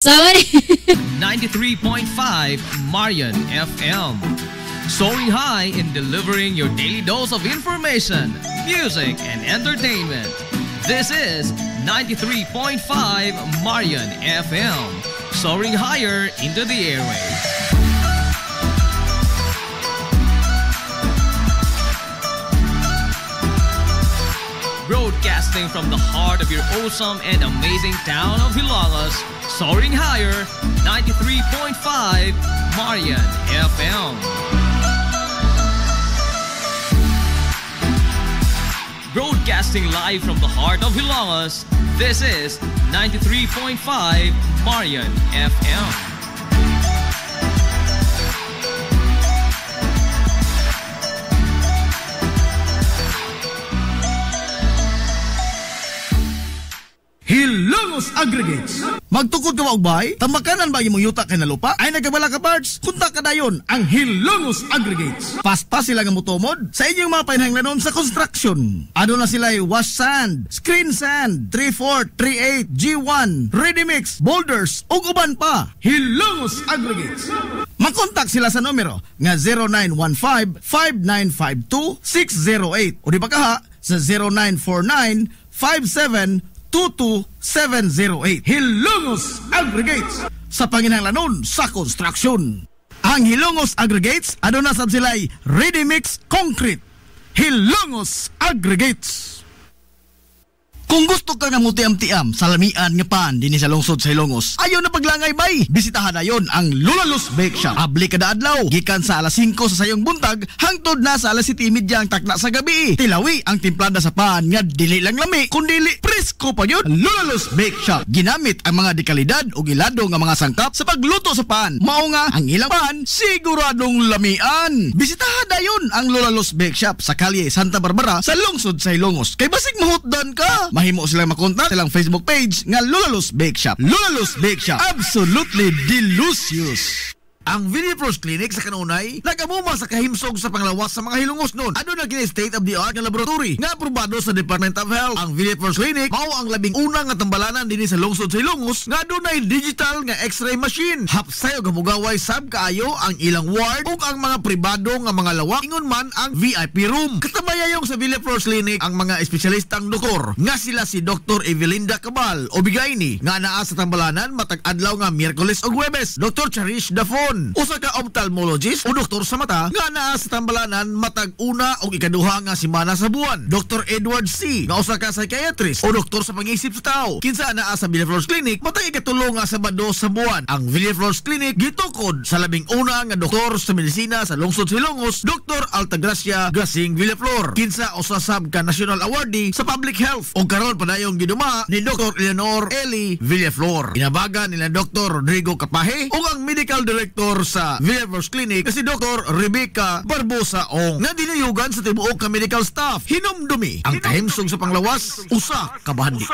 Sorry. 93.5 Marian FM. Soaring high in delivering your daily dose of information, music, and entertainment. This is 93.5 Marian FM. Soaring higher into the airwaves. Broadcasting from the heart of your awesome and amazing town of Hilangas, soaring higher, 93.5 Marian FM. Broadcasting live from the heart of Hilangas, this is 93.5 Marian FM. Hilongos Aggregates. Magtukod ka maubay? Tamakanan ba imong yuta kay na lupa? Ay nagkabala ka parts? Kunta ka dayon ang Hilongos Aggregates. Paspas sila nga motomod sa inyong mga painahanglanon sa construction. Ano na sila wash sand, screen sand, 3/4, 3/8, G1, ready mix, boulders, ug uban pa. Hilongos Aggregates. Makontak sila sa numero nga 0915-5952-608 o di ba kaha sa 0949-5722-708. Hilongos Aggregates sa panginahanglanon sa construction. Ang Hilongos Aggregates ano na sab sila'y ready mix concrete. Hilongos Aggregates. Kung gusto ka nga mutiam-tiam sa lamian nga pan dinhi sa lungsod sa Hilongos, ayaw na paglangay bay. Bisitahan na yon ang Lulalos Bake Shop. Abli kada adlaw, gikan sa alas 5 sa sayong buntag hangtod na sa alas 7:30 ang takna sa gabi. Tilawi ang timplada sa pan nga dili lang lami, kundi presko pa yun. Lulalos Bake Shop ginamit ang mga dekalidad o gilado nga mga sangkap sa pagluto sa pan. Mao nga ang ilang pan siguradong lamian. Bisitahan na yon ang Lulalos Bake Shop sa kalye Santa Barbara sa lungsod sa Hilongos. Kay basig mahutdan ka, mahimo silang makontak silang Facebook page nga Lulalos Bake Shop. Lulalos Bake Shop, absolutely delicious. Ang Villaflores Clinic sa kanunay nagamuma sa kahimsog sa panglawas sa mga Hilongos noon. Ano na gina state-of-the-art nga laboratory nga aprobado sa Department of Health. Ang Villaflores Clinic mao ang labing unang nga tambalanan dinhi sa lungsod sa Hilongos nga dunay digital nga X-ray machine. Hapsayo gamugaway sab kaayo ang ilang ward ug ang mga pribado nga mga lawak ingon man ang VIP room. Katabayayong sa Villaflores Clinic ang mga espesyalistang doktor nga sila si Dr. Evelinda Cabal o Bigayni nga naa sa tambalanan matag adlaw nga Miyerkules ug Huwebes. Dr. Cherish Dafon, usa ka ophthalmologist o doktor sa mata nga naa sa tambalanan matag una o ikaduha nga semana sa buwan. Dr. Edward C. nga usa ka psychiatrist o doktor sa pag-iisip sa tao kinsa naa sa Villaflores Clinic matag ikatulo nga Sabado sa buwan. Ang Villaflores Clinic gitukod sa labing una nga doktor sa medisina sa lungsod sa Hilongos, Dr. Altagracia Gasing Villaflor, kinsa usa sab ka national awardee sa public health o karon padayong giduma ni Dr. Eleanor Eli Villaflor. Inabagan nila Dr. Rodrigo Capaje o ang medical director sa Villaflores Clinic kasi Dr. Rebecca Barbosa Ong nga dinayugan sa tibuok ka medical staff. Hinumdumi ang kahimsog sa panglawas, usa kabahandi.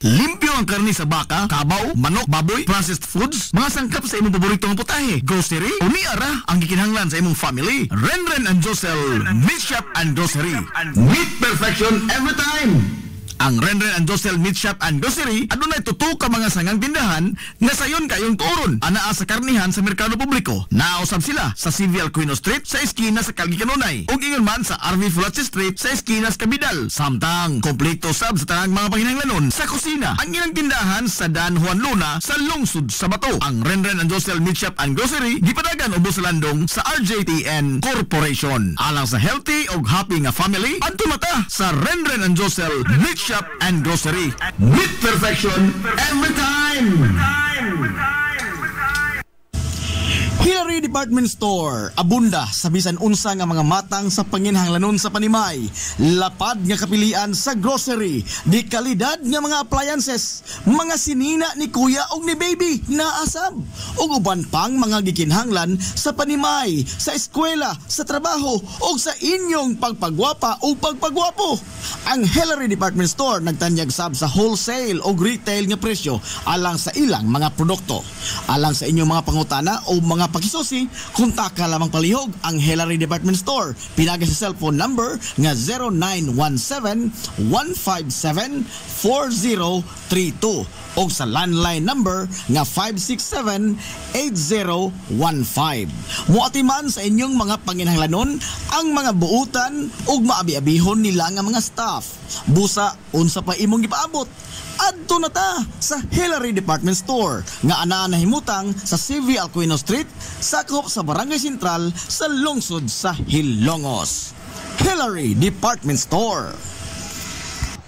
Limpyo ang karni sa baka, kabaw, manok, baboy, processed foods, mga sangkap sa imong paboritong putahe, grocery, o niara ang gikinahanglan sa imong family. Renren and Josel Meat Shop and Grocery. Meat perfection every time. Ang Renren and Josel Meat Shop and Grocery adunay tutok ka mga sangang tindahan nga sayon kayong turon anaa sa karnihan sa merkado publiko. Nausab sila sa Civil Aquino Street sa eskina sa Kalgi Kanunay ug ingon man sa RV Fulache Street sa eskina sa Kabidal. Samtang kompleto sab sa tanang mga panginahanglanon sa kusina ang ilang tindahan sa Dan Juan Luna sa lungsod sa Bato. Ang Renren and Josel Meat Shop and Grocery gipadagan ubos sa landong sa RJTN Corporation. Alang sa healthy ug happy nga family adto mata sa Renren and Josel Meat Shop and Grocery. Meat perfection every time. Hillary Department Store, abunda sa bisan unsa nga mga matang sa panginahanglanon sa panimay, lapad nga kapilian sa grocery, di kalidad nga mga appliances, mga sinina ni kuya ug ni baby naasab, ug uban pang mga gikinahanglan sa panimay, sa eskwela, sa trabaho ug sa inyong pagpagwapa ug pagpagwapo. Ang Hillary Department Store nagtanyag sab sa wholesale ug retail nga presyo alang sa ilang mga produkto. Alang sa inyong mga pangutana o mga pakisusi, Pharmacy, kontak ka lamang palihog ang Hillary Department Store. Pinagi sa cellphone number nga 0917-157-4032 o sa landline number nga 567-8015. Muati man sa inyong mga panginahanglanon ang mga buutan ug maabi-abihon nila nga mga staff. Busa unsa pa imong gipaabot? Adto na ta sa Hillary Department Store nga anaa nahimutang sa CV Alcuino Street, sakop sa Barangay Sentral sa lungsod sa Hilongos. Hillary Department Store.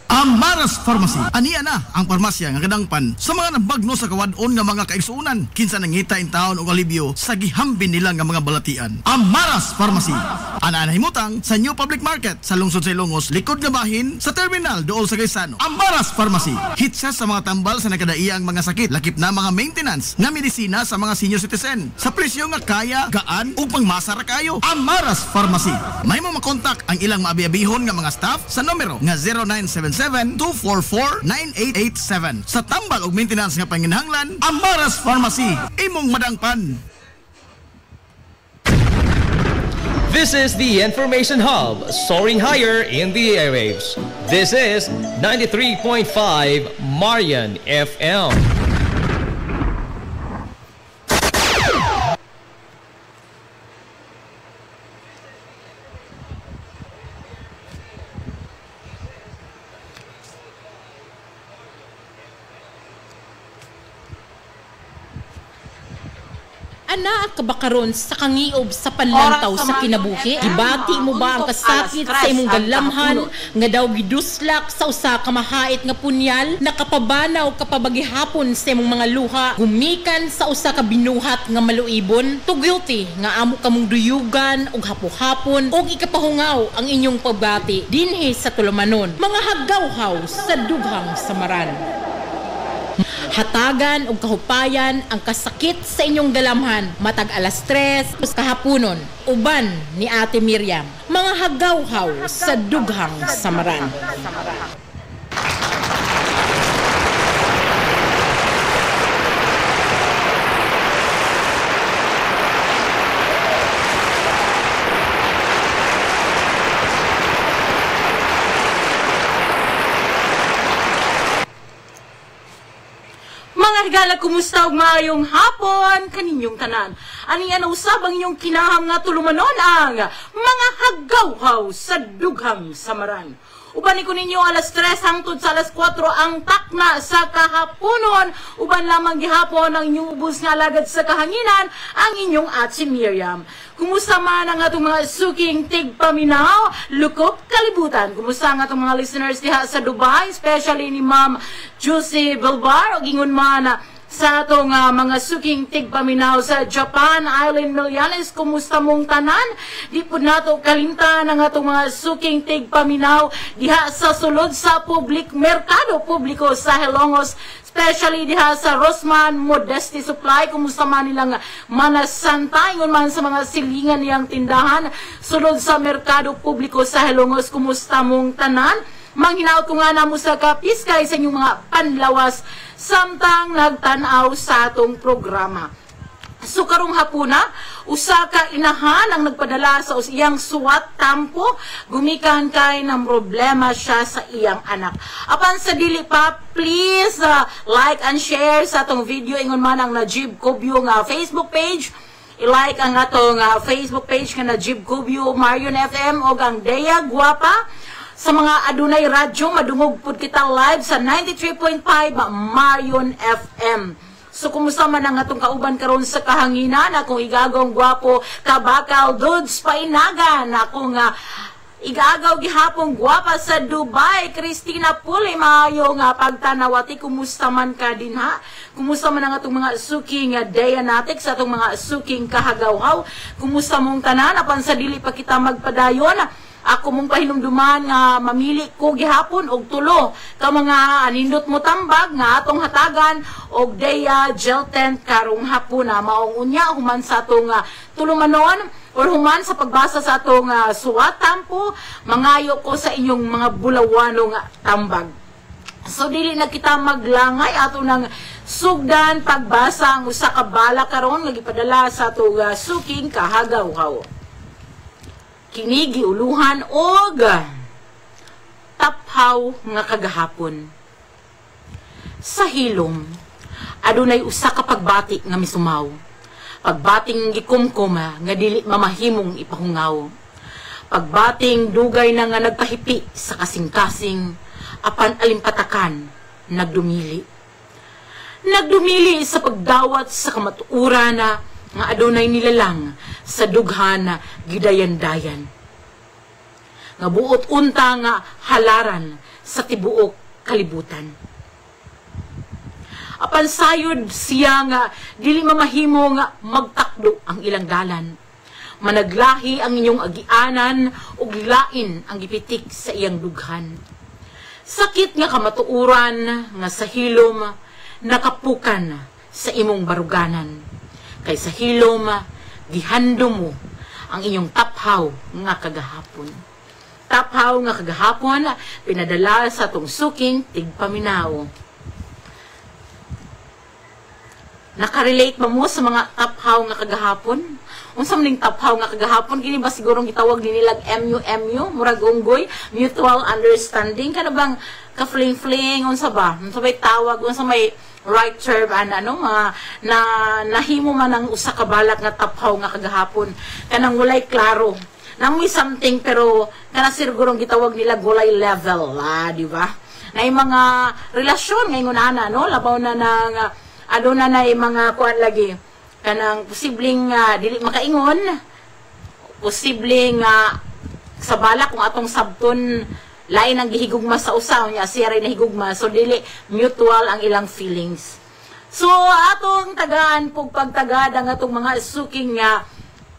Amaras Pharmacy. Aniya na ang parmasya nga kadangpan sa mga nabagno sa kawadon nga mga kaigsuunan. Kinsa nangita in taon og alibyo sa gihambin nila nga mga balatian. Amaras Pharmacy. Ana nahimutang sa New Public Market sa lungsod sa Ilongos, likod nga bahin sa terminal dool sa Gaisano. Amaras Pharmacy. Hitsa sa mga tambal sa nakadaiyang mga sakit, lakip na mga maintenance nga medisina sa mga senior citizen. Sa presyo nga kaya, gaan ug pangmasara kayo. Amaras Pharmacy. May mo makontak ang ilang maabi-abihon nga mga staff sa numero nga 0977-244-9887. Sa tambal ug maintenance nga panginahanglan, Amaras Pharmacy, imong madangpan. This is the Information Hub, soaring higher in the airwaves. This is 93.5 Marian FM. Ana ka ba karon sa kangiob sa panlantaw sa kinabuhi? Gibati mo ba ang kasakit sa imong galamhan nga daw giduslak sa usa ka mahait nga punyal? Nakapabanaw ka pa bagihapon sa imong mga luha? Gumikan sa usa ka binuhat nga maluibon? To guilty nga amo kamong duyugan og hapo-hapon og ikapahungaw ang inyong pagbati dinhi sa tulumanon. Mga haggawhaw sa dughang samaran. Hatagan o kahupayan ang kasakit sa inyong galamhan matag alas 3 kahaponon uban ni Ate Miriam. Mga haggawhaw sa dughang samaran. Mga higala, kumusta og maayong hapon kaninyong tanan. Ani ana usab ang inyong kinahang nga tulumanon ang mga haggawhaw sa dughang samaran. Uban ko ninyo alas 3 hangtod sa alas 4 ang takna sa kahaponon. Uban lamang gihapon ang inyong ubos nga alagad sa kahanginan ang inyong Ate Miriam. Kumusta man ang atong mga suking tigpaminaw, lukop kalibutan. Kumusta ang atong mga listeners diha sa Dubai, especially ni Ma'am Josie Belbar, o gingon man sa atong mga suking tigpaminaw sa Japan, Island Milianes. Kumusta mong tanan? Di po nato kalimtan ang atong mga suking tigpaminaw diha sa sulod sa merkado publiko sa Hilongos, especially diha sa Rosman Modesty Supply. Kumusta man nilang manasantay ngon man sa mga silingan niyang tindahan sulod sa merkado publiko sa Hilongos. Kumusta mong tanan? Manghinaot ko nga na mo sa kapiskay sa inyong mga panlawas samtang nagtanaw sa atong programa. So karong hapuna, usa ka inahan ang nagpadala sa iyang suwat tampo, gumikan kay ng problema siya sa iyang anak. Apan sa dili pa, please like and share sa atong video ingon man ang Najib Cubio nga Facebook page. I-like ang atong Facebook page nga Najib Cubio Marion FM o ang Dea Guapa. Sa mga adunay radyo, madungog pud kita live sa 93.5 Marion FM. So kumusta man ang atong kauban karon sa kahanginan? Akong igagawng gwapo kabakal dudes painagan. Akong igagaw gihapong gwapa sa Dubai, Christina Puli. Maayo nga pagtanawati, kumusta man ka din ha? Kumusta man ang atong mga suking Dianatic sa atong mga suking kahagawhaw? Kumusta mong tanan? Apan sa dili pa kita magpadayon, ako mong pahinumduman nga mamili ko gihapon og tulo ka mga anindot mo tambag nga atong hatagan og Dea Gel Tent karong hapon na maong unya human sa atong tulumanon or human sa pagbasa sa atong suwat tampo, mangayo ko sa inyong mga bulawanong tambag. So dili na kita maglangay ato ng Sugdan pagbasa ang usa ka bala karon nga gipadala sa ato suking kahagaw-haw. Kini giuluhan og taphaw nga kagahapon. Sa hilom, adunay usa ka pagbati nga misumaw. Pagbating gikumkum nga dili mamahimong ipahungaw. Pagbating dugay na nga nagpahipi sa kasing-kasing, apan alimpatakan nagdumili. Nagdumili sa pagdawat sa kamatuuran nga adunay nilalang sa dughan na gidayan-dayan. Nga buot unta nga halaran sa tibuok kalibutan. Apan sayod siya nga dili mamahimo nga magtakdo ang ilang dalan. Managlahi ang inyong agianan ug lain ang gipitik sa iyang dughan. Sakit nga kamatuuran nga sa hilom nakapukan sa imong baruganan. Kay sa hilom, gihando mo ang inyong taphaw nga kagahapon. Taphaw nga kagahapon, pinadala sa tong suking tigpaminaw. Nakarelate ba mo sa mga taphaw nga kagahapon? Unsa man ning taphaw nga kagahapon? Kini ba sigurong gitawag nilag MU, murag unggoy, mutual understanding, kana bang ka-fling-fling, unsa ba? Unsa may tawag, unsa may right term, nahimo man ang usa ka balat nga taphaw nga kagahapon. Kanang walay klaro. Nang may something, pero kana sigurong gitawag nila walay level, di ba? Na yung mga relasyon ngayon no? Labaw na ng, aduna na yung mga kuan lagi, kanang posibleng dili makaingon, posibleng sa balak kung atong sabton lain ang gihigugma sa usaw niya, siya rin nahigugma, so dili mutual ang ilang feelings. So atong tagaan pug pagtagad ang atong mga suking nga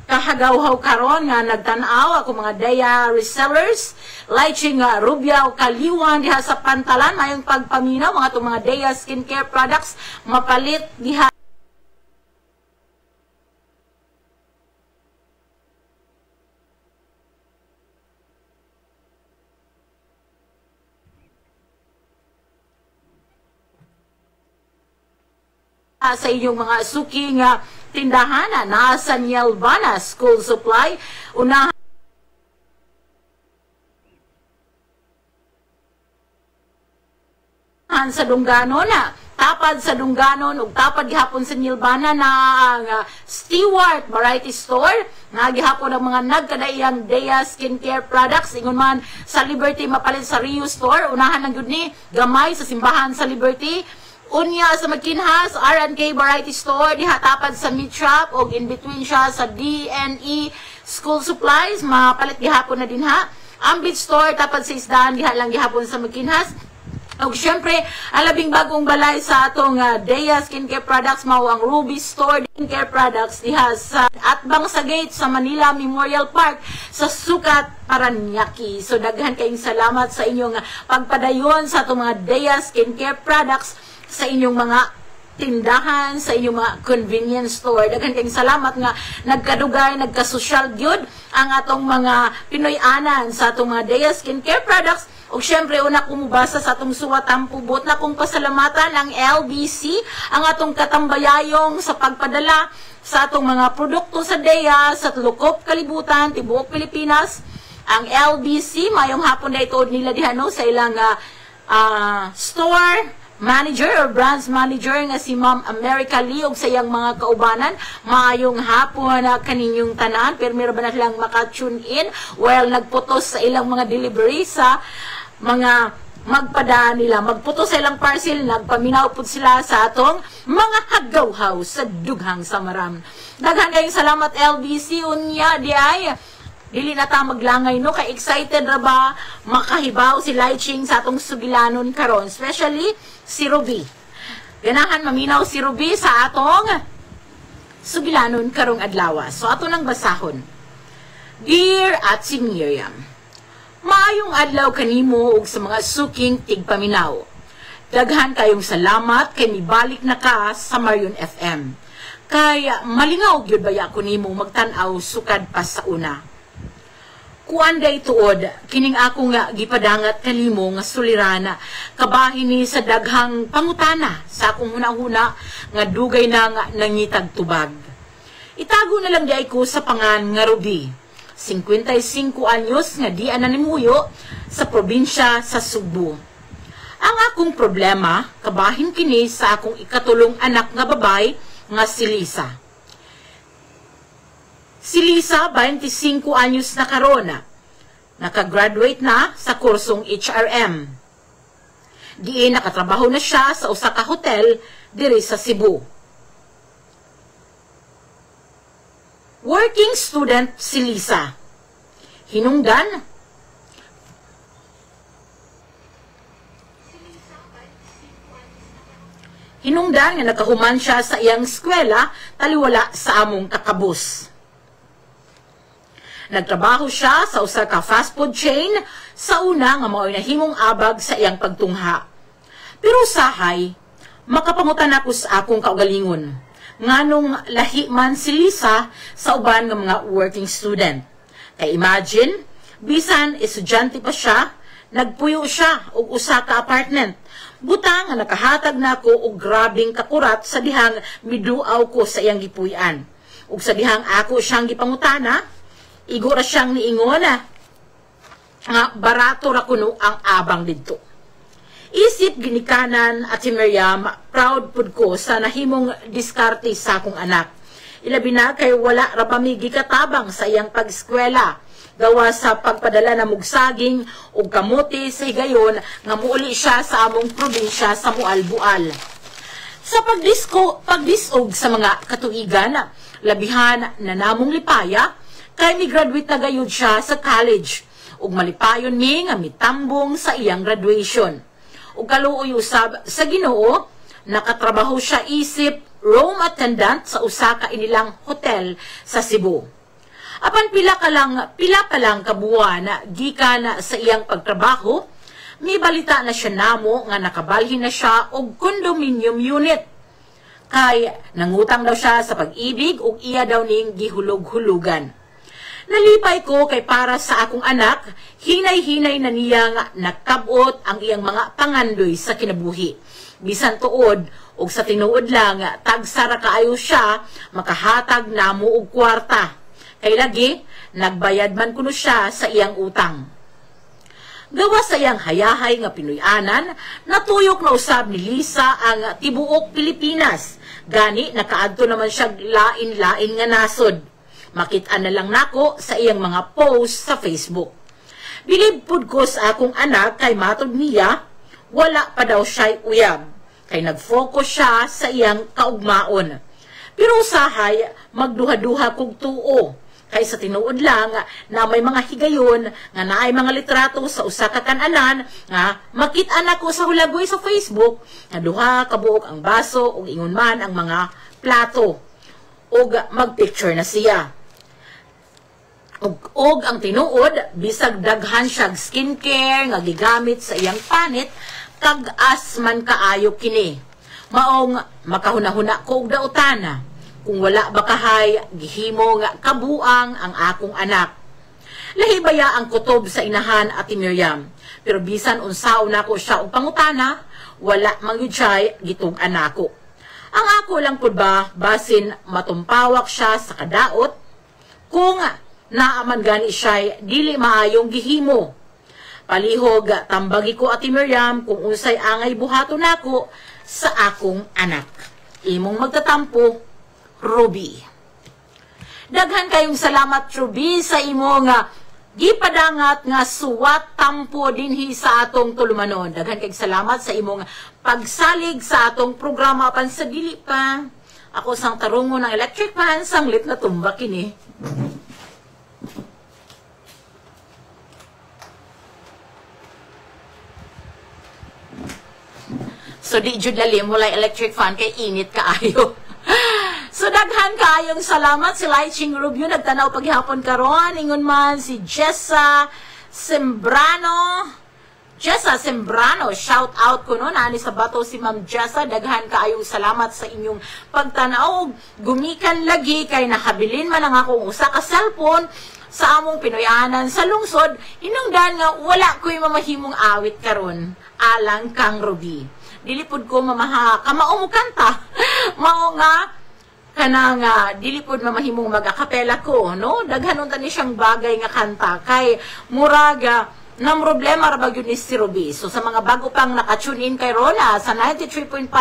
kahagaw-haw karon nga nagtan-aw ako mga daya resellers, lighting rubyaw kaliwan diha sa pantalan, mayong pagpaminaw mga atong mga daya skincare products mapalit diha sa inyong mga suking tindahan na sa Nielvana School Supply. Unahan sa Dunganon, tapad sa Dunganon ug tapad gihapon sa Nielvana na Stewart Variety Store nga gihapon ang mga nagkadaiyang Dea skincare products. Ingon man sa Liberty mapalit sa Rio Store, unahan lang gyud ni gamay sa simbahan sa Liberty. Unya sa Magkinhas, R&K Variety Store, dihatapad sa Meat Shop, o in between siya sa DNE School Supplies, mapalit gihapon na din ha. Ambit Store, tapad sa Isdaan, diha lang gihapon sa Magkinhas. O syempre, alabing bagong balay sa atong Dea Skincare Products, mao ang Ruby Store Skincare Products, diha sa Atbang sa Gate sa Manila Memorial Park, sa Sukat, Paranaque. So daghan kayong salamat sa inyong pagpadayon sa atong mga Dea Skincare Products, sa inyong mga tindahan, sa inyong mga convenience store. Daghan kayong salamat nga nagkadugay, nagka-social good ang atong mga Pinoy-anan sa atong mga Dea Skincare Products. O syempre, una kumubasa sa atong suwatang pubot na kung pasalamatan ang LBC, ang atong katambayayong sa pagpadala sa atong mga produkto sa Dea, sa Lukop, Kalibutan, Tibuok, Pilipinas. Ang LBC, mayong hapon na ito nila dihano sa ilang store manager or branch manager nga si Ma'am America Lee ug sa iyang mga kaubanan. Maayong hapon kaninyong tanan, permira ba na lang maka-tune in while nagputos sa ilang mga delivery sa mga magpada nila, magputos sa ilang parcel, nagpaminaw po sila sa atong mga hagawhaw sa dughang Samaram. Daghan kayong salamat LBC, unya di ay dili na ta maglangay no, kay excited ra ba makahibaw si Lighting sa atong sugilanon karon, especially si Ruby. Ganahan maminaw si Ruby sa atong sugilanon karong adlaw. So ato nang basahon. Dear Atsi Miriam, maayong adlaw kanimo ug sa mga suking tigpaminaw. Daghan kayong salamat kay mibalik na ka sa Marion FM. Kay malingaw gyud baya ko nimo magtan-aw sukad pa sa una. Kuan day tuod, kining ako nga gipadangat kanimo nga sulirana, kabahin ni sa daghang pangutana sa akong hunahuna nga dugay na nga nangitag tubag. Itago na lang di ko sa pangan nga Ruby, 55 anyos nga di ananimuyo sa probinsya sa Subo. Ang akong problema, kabahin kini sa akong ikatulong anak nga babay nga si Lisa. Si Lisa, 25 anyos na karona. Nakagraduate na sa kursong HRM. Diin nakatrabaho na siya sa usa ka hotel diri sa Cebu. Working student si Lisa. Hinungdan nga nakahuman siya sa iyang eskwela taliwala sa among kakabus. Nagtrabaho siya sa usa ka fast food chain sa una nga mao'y nahimong abag sa iyang pagtungha. Pero usahay, makapangutan ako sa akong kaugalingon. Nganong lahi man si Lisa sa uban nga mga working student. Kay imagine, bisan estudyante pa siya, nagpuyo siya og usa ka apartment. Butang nga nakahatag na ako og grabing kakurat sa dihang miduaw ko sa iyang gipuy-an. Ug sa dihang ako siyang gipangutana, igura siyang niingon nga barato ra kuno ang abang didto. Isip ginikanan at si Miriam, proud pud ko sa nahimong diskarte sa akong anak. Ilabi na kay wala ra pa mi gikatabang sa iyang pag-eskwela. Gawa sa pagpadala na mugsaging o kamote sa higayon nga muuli siya sa among probinsya sa Mualbual. Sa pagdisog sa mga katuigan, labihan na namong lipaya, kay mi graduate na gayud siya sa college. Ug malipayon mi nga mitambong sa iyang graduation. Ug kaluoy usab sa Ginoo, nakatrabaho siya isip room attendant sa usa ka inilang hotel sa Cebu. Apan pila pa lang kabuwan gikan sa iyang pagtrabaho, may balita na siya namo nga nakabalhin na siya og condominium unit. Kay nangutang daw siya sa pag-ibig ug iya daw ning gihulog-hulugan. Nalipay ko kay para sa akong anak, hinay-hinay na niya nga nakabot ang iyang mga pangandoy sa kinabuhi. Bisan tuod, ug sa tinuod lang, tagsara kaayo siya, makahatag namo og kwarta. Kay lagi, nagbayad man kuno siya sa iyang utang. Gawa sa iyang hayahay nga Pinoyanan, natuyok na usab ni Lisa ang tibuok Pilipinas. Gani, nakaadto naman siya lain-lain nga nasod. Makita na lang nako sa iyang mga post sa Facebook. Bilib pud ko sa akong anak kay matod niya, wala pa daw siya'y uyab. Kay nag-focus siya sa iyang kaugmaon. Pero usahay, magduha-duha kog tuo. Kay sa tinuod lang na may mga higayon nga naay mga litrato sa usa ka kananan nga makita nako sa hulagoy sa Facebook nga duha ka buok ang baso ug ingon man ang mga plato ug magpicture na siya. Og ang tinuod, bisag daghan siyag skincare nga gigamit sa iyang panit, kag asman kaayo kini. Maong makahuna-huna ko og daotana, kung wala ba kahay, gihimo nga kabuang ang akong anak. Lahibaya ang kutob sa inahan at Miriam, pero bisan unsaon nako siya og pangutana, wala mangyud siya gitong anako. Ang ako lang pud ba, basin matumpawak siya sa kadaot, kung naaman gani siya dili maayong gihimo. Palihog tambagi ko ati Miriam kung unsay angay buhaton nako sa akong anak. Imong magtatampo, Ruby. Daghan kayong salamat, Ruby, sa imong gipadangat nga suwat tampo dinhi sa atong tulumanon. Daghan kayong salamat sa imong pagsalig sa atong programa pan sa dili pa. Ako sang tarungo ng electric fan, sanglit na tumba kini. So di jud lalim walay electric fan kay init kaayo. So daghan kaayong salamat si Lighting Rubio nagtanaw paghihapon karon ingon man si Jessa Sembrano. Jessa Sembrano, shout out ko no ani sa bato si Ma'am Jessa, daghan kaayong salamat sa inyong pagtanaw. Gumikan lagi kay nakabilin man ang akong usa ka cellphone sa among Pinoyanan sa lungsod, hinungdan nga wala ko'y mamahimong awit karon alang kang Ruby. Dilipod ko mamaha, kamao mo kanta. Mao nga, kanang dilipod mamahimong mag-akapela ko, no? Daghanon tani siyang bagay nga kanta. Kay muraga, ng problema ra bagyo ni si Ruby. So sa mga bago pang naka-tune in kay Rona sa 93.5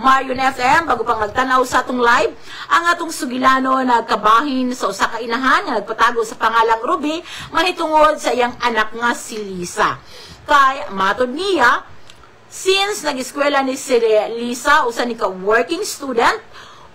Marion FM, bago pang magtanaw sa atong live, ang atong sugilano nagkabahin sa usa ka inahan nga nagpatago sa pangalang Ruby, mahitungod sa iyang anak nga si Lisa. Kay matod niya, since nag-eskwela ni si Lisa, usa ni ka working student,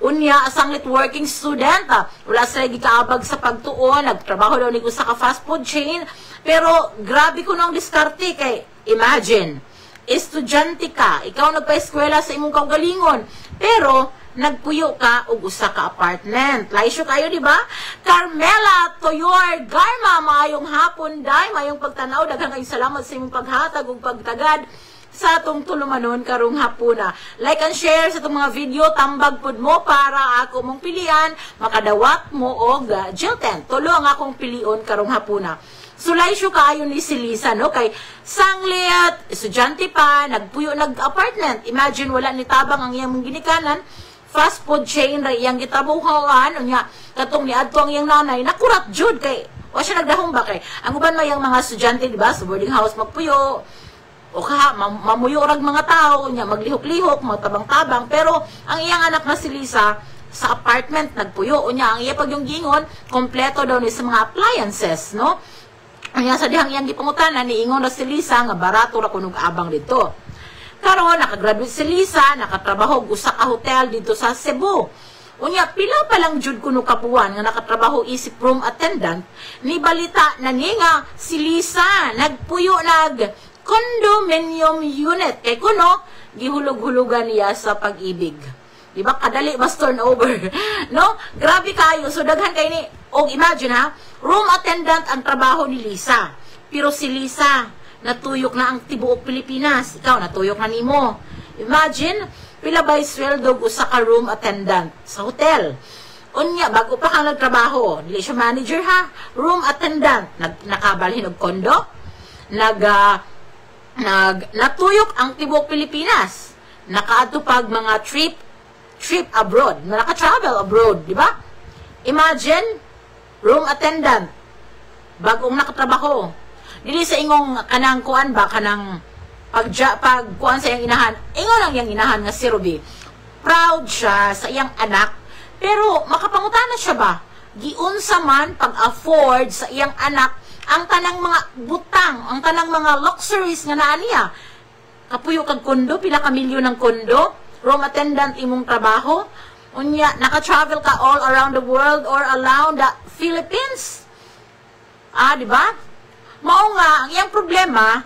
unya asang working student, wala sila gikaabag sa pagtuon, nagtrabaho daw ni usa ka fast food chain, pero grabe ko nang diskarte kay imagine, estudyante ka, ikaw nagpa-eskwela sa imong kaugalingon, pero nagpuyo ka og usa ka apartment. Laisyo kayo, di ba? Carmela Toyor Garma, maayong hapon day, maayong pagtanaw, daghang kayong salamat sa imong paghatag ug pagtagad sa atong tulumanon karong hapuna. Like and share sa itong mga video, tambag pod mo para ako mong pilian, makadawat mo og Jilten. Tulo ang akong pilion karong hapuna. Sulay siya kaayon ni si Lisa, no? Kay sanglit, estudyante pa, nagpuyo, nag-apartment. Imagine, wala ni tabang ang iyang ginikanan, fast food chain, iyang gitabuhan, unya, katong ni adto ang iyang nanay, nakurat jud kay, o siya nagdahong ba kay, ang uban may mga estudyante, di ba, sa boarding house magpuyo, o kaha, mamuyo rag mga tao, unya, maglihok-lihok, magtabang-tabang, pero ang iyang anak na si Lisa, sa apartment, nagpuyo, unya, ang iya pag yung gingon, kompleto daw ni sa mga appliances, no? Kaya sa dihang iyang gipangutanan, niingon na si Lisa nga barato ra kunog abang dito. Karon nakagraduate si Lisa, nakatrabaho usa ka hotel dito sa Cebu. Unya pila pa lang jud kuno kapuan nga nakatrabaho isip room attendant, ni balita na nga si Lisa nagpuyo condominium unit kay kuno gihulog-hulugan niya sa pag-ibig. Di ba kadali mas turnover, no? Grabe kayo. So daghan kay ni og imagine ha, room attendant ang trabaho ni Lisa. Pero si Lisa natuyok na ang tibuok Pilipinas. Ikaw natuyok na nimo. Imagine pila bay sweldo usa ka room attendant sa hotel. Unya bago pa kang nagtrabaho, dili siya manager ha, room attendant, nakabalhin og kondo, natuyok ang tibuok Pilipinas. Nakaatupag mga trip abroad, naka-travel abroad, di ba? Imagine, room attendant, bagong nakatrabaho. Dili sa ingong kanang kuan ba, kanang pagkuan sa iyang inahan, ingon ang iyang inahan nga si Ruby. Proud siya sa iyang anak, pero makapangutana siya ba? Giunsa man pag-afford sa iyang anak ang tanang mga butang, ang tanang mga luxuries nga naa niya. Kapuyo kag kondo, pila ka milyon ng kondo, room attendant imong trabaho, unya, naka-travel ka all around the world or around the Philippines. Di ba? Mao nga, ang iyang problema,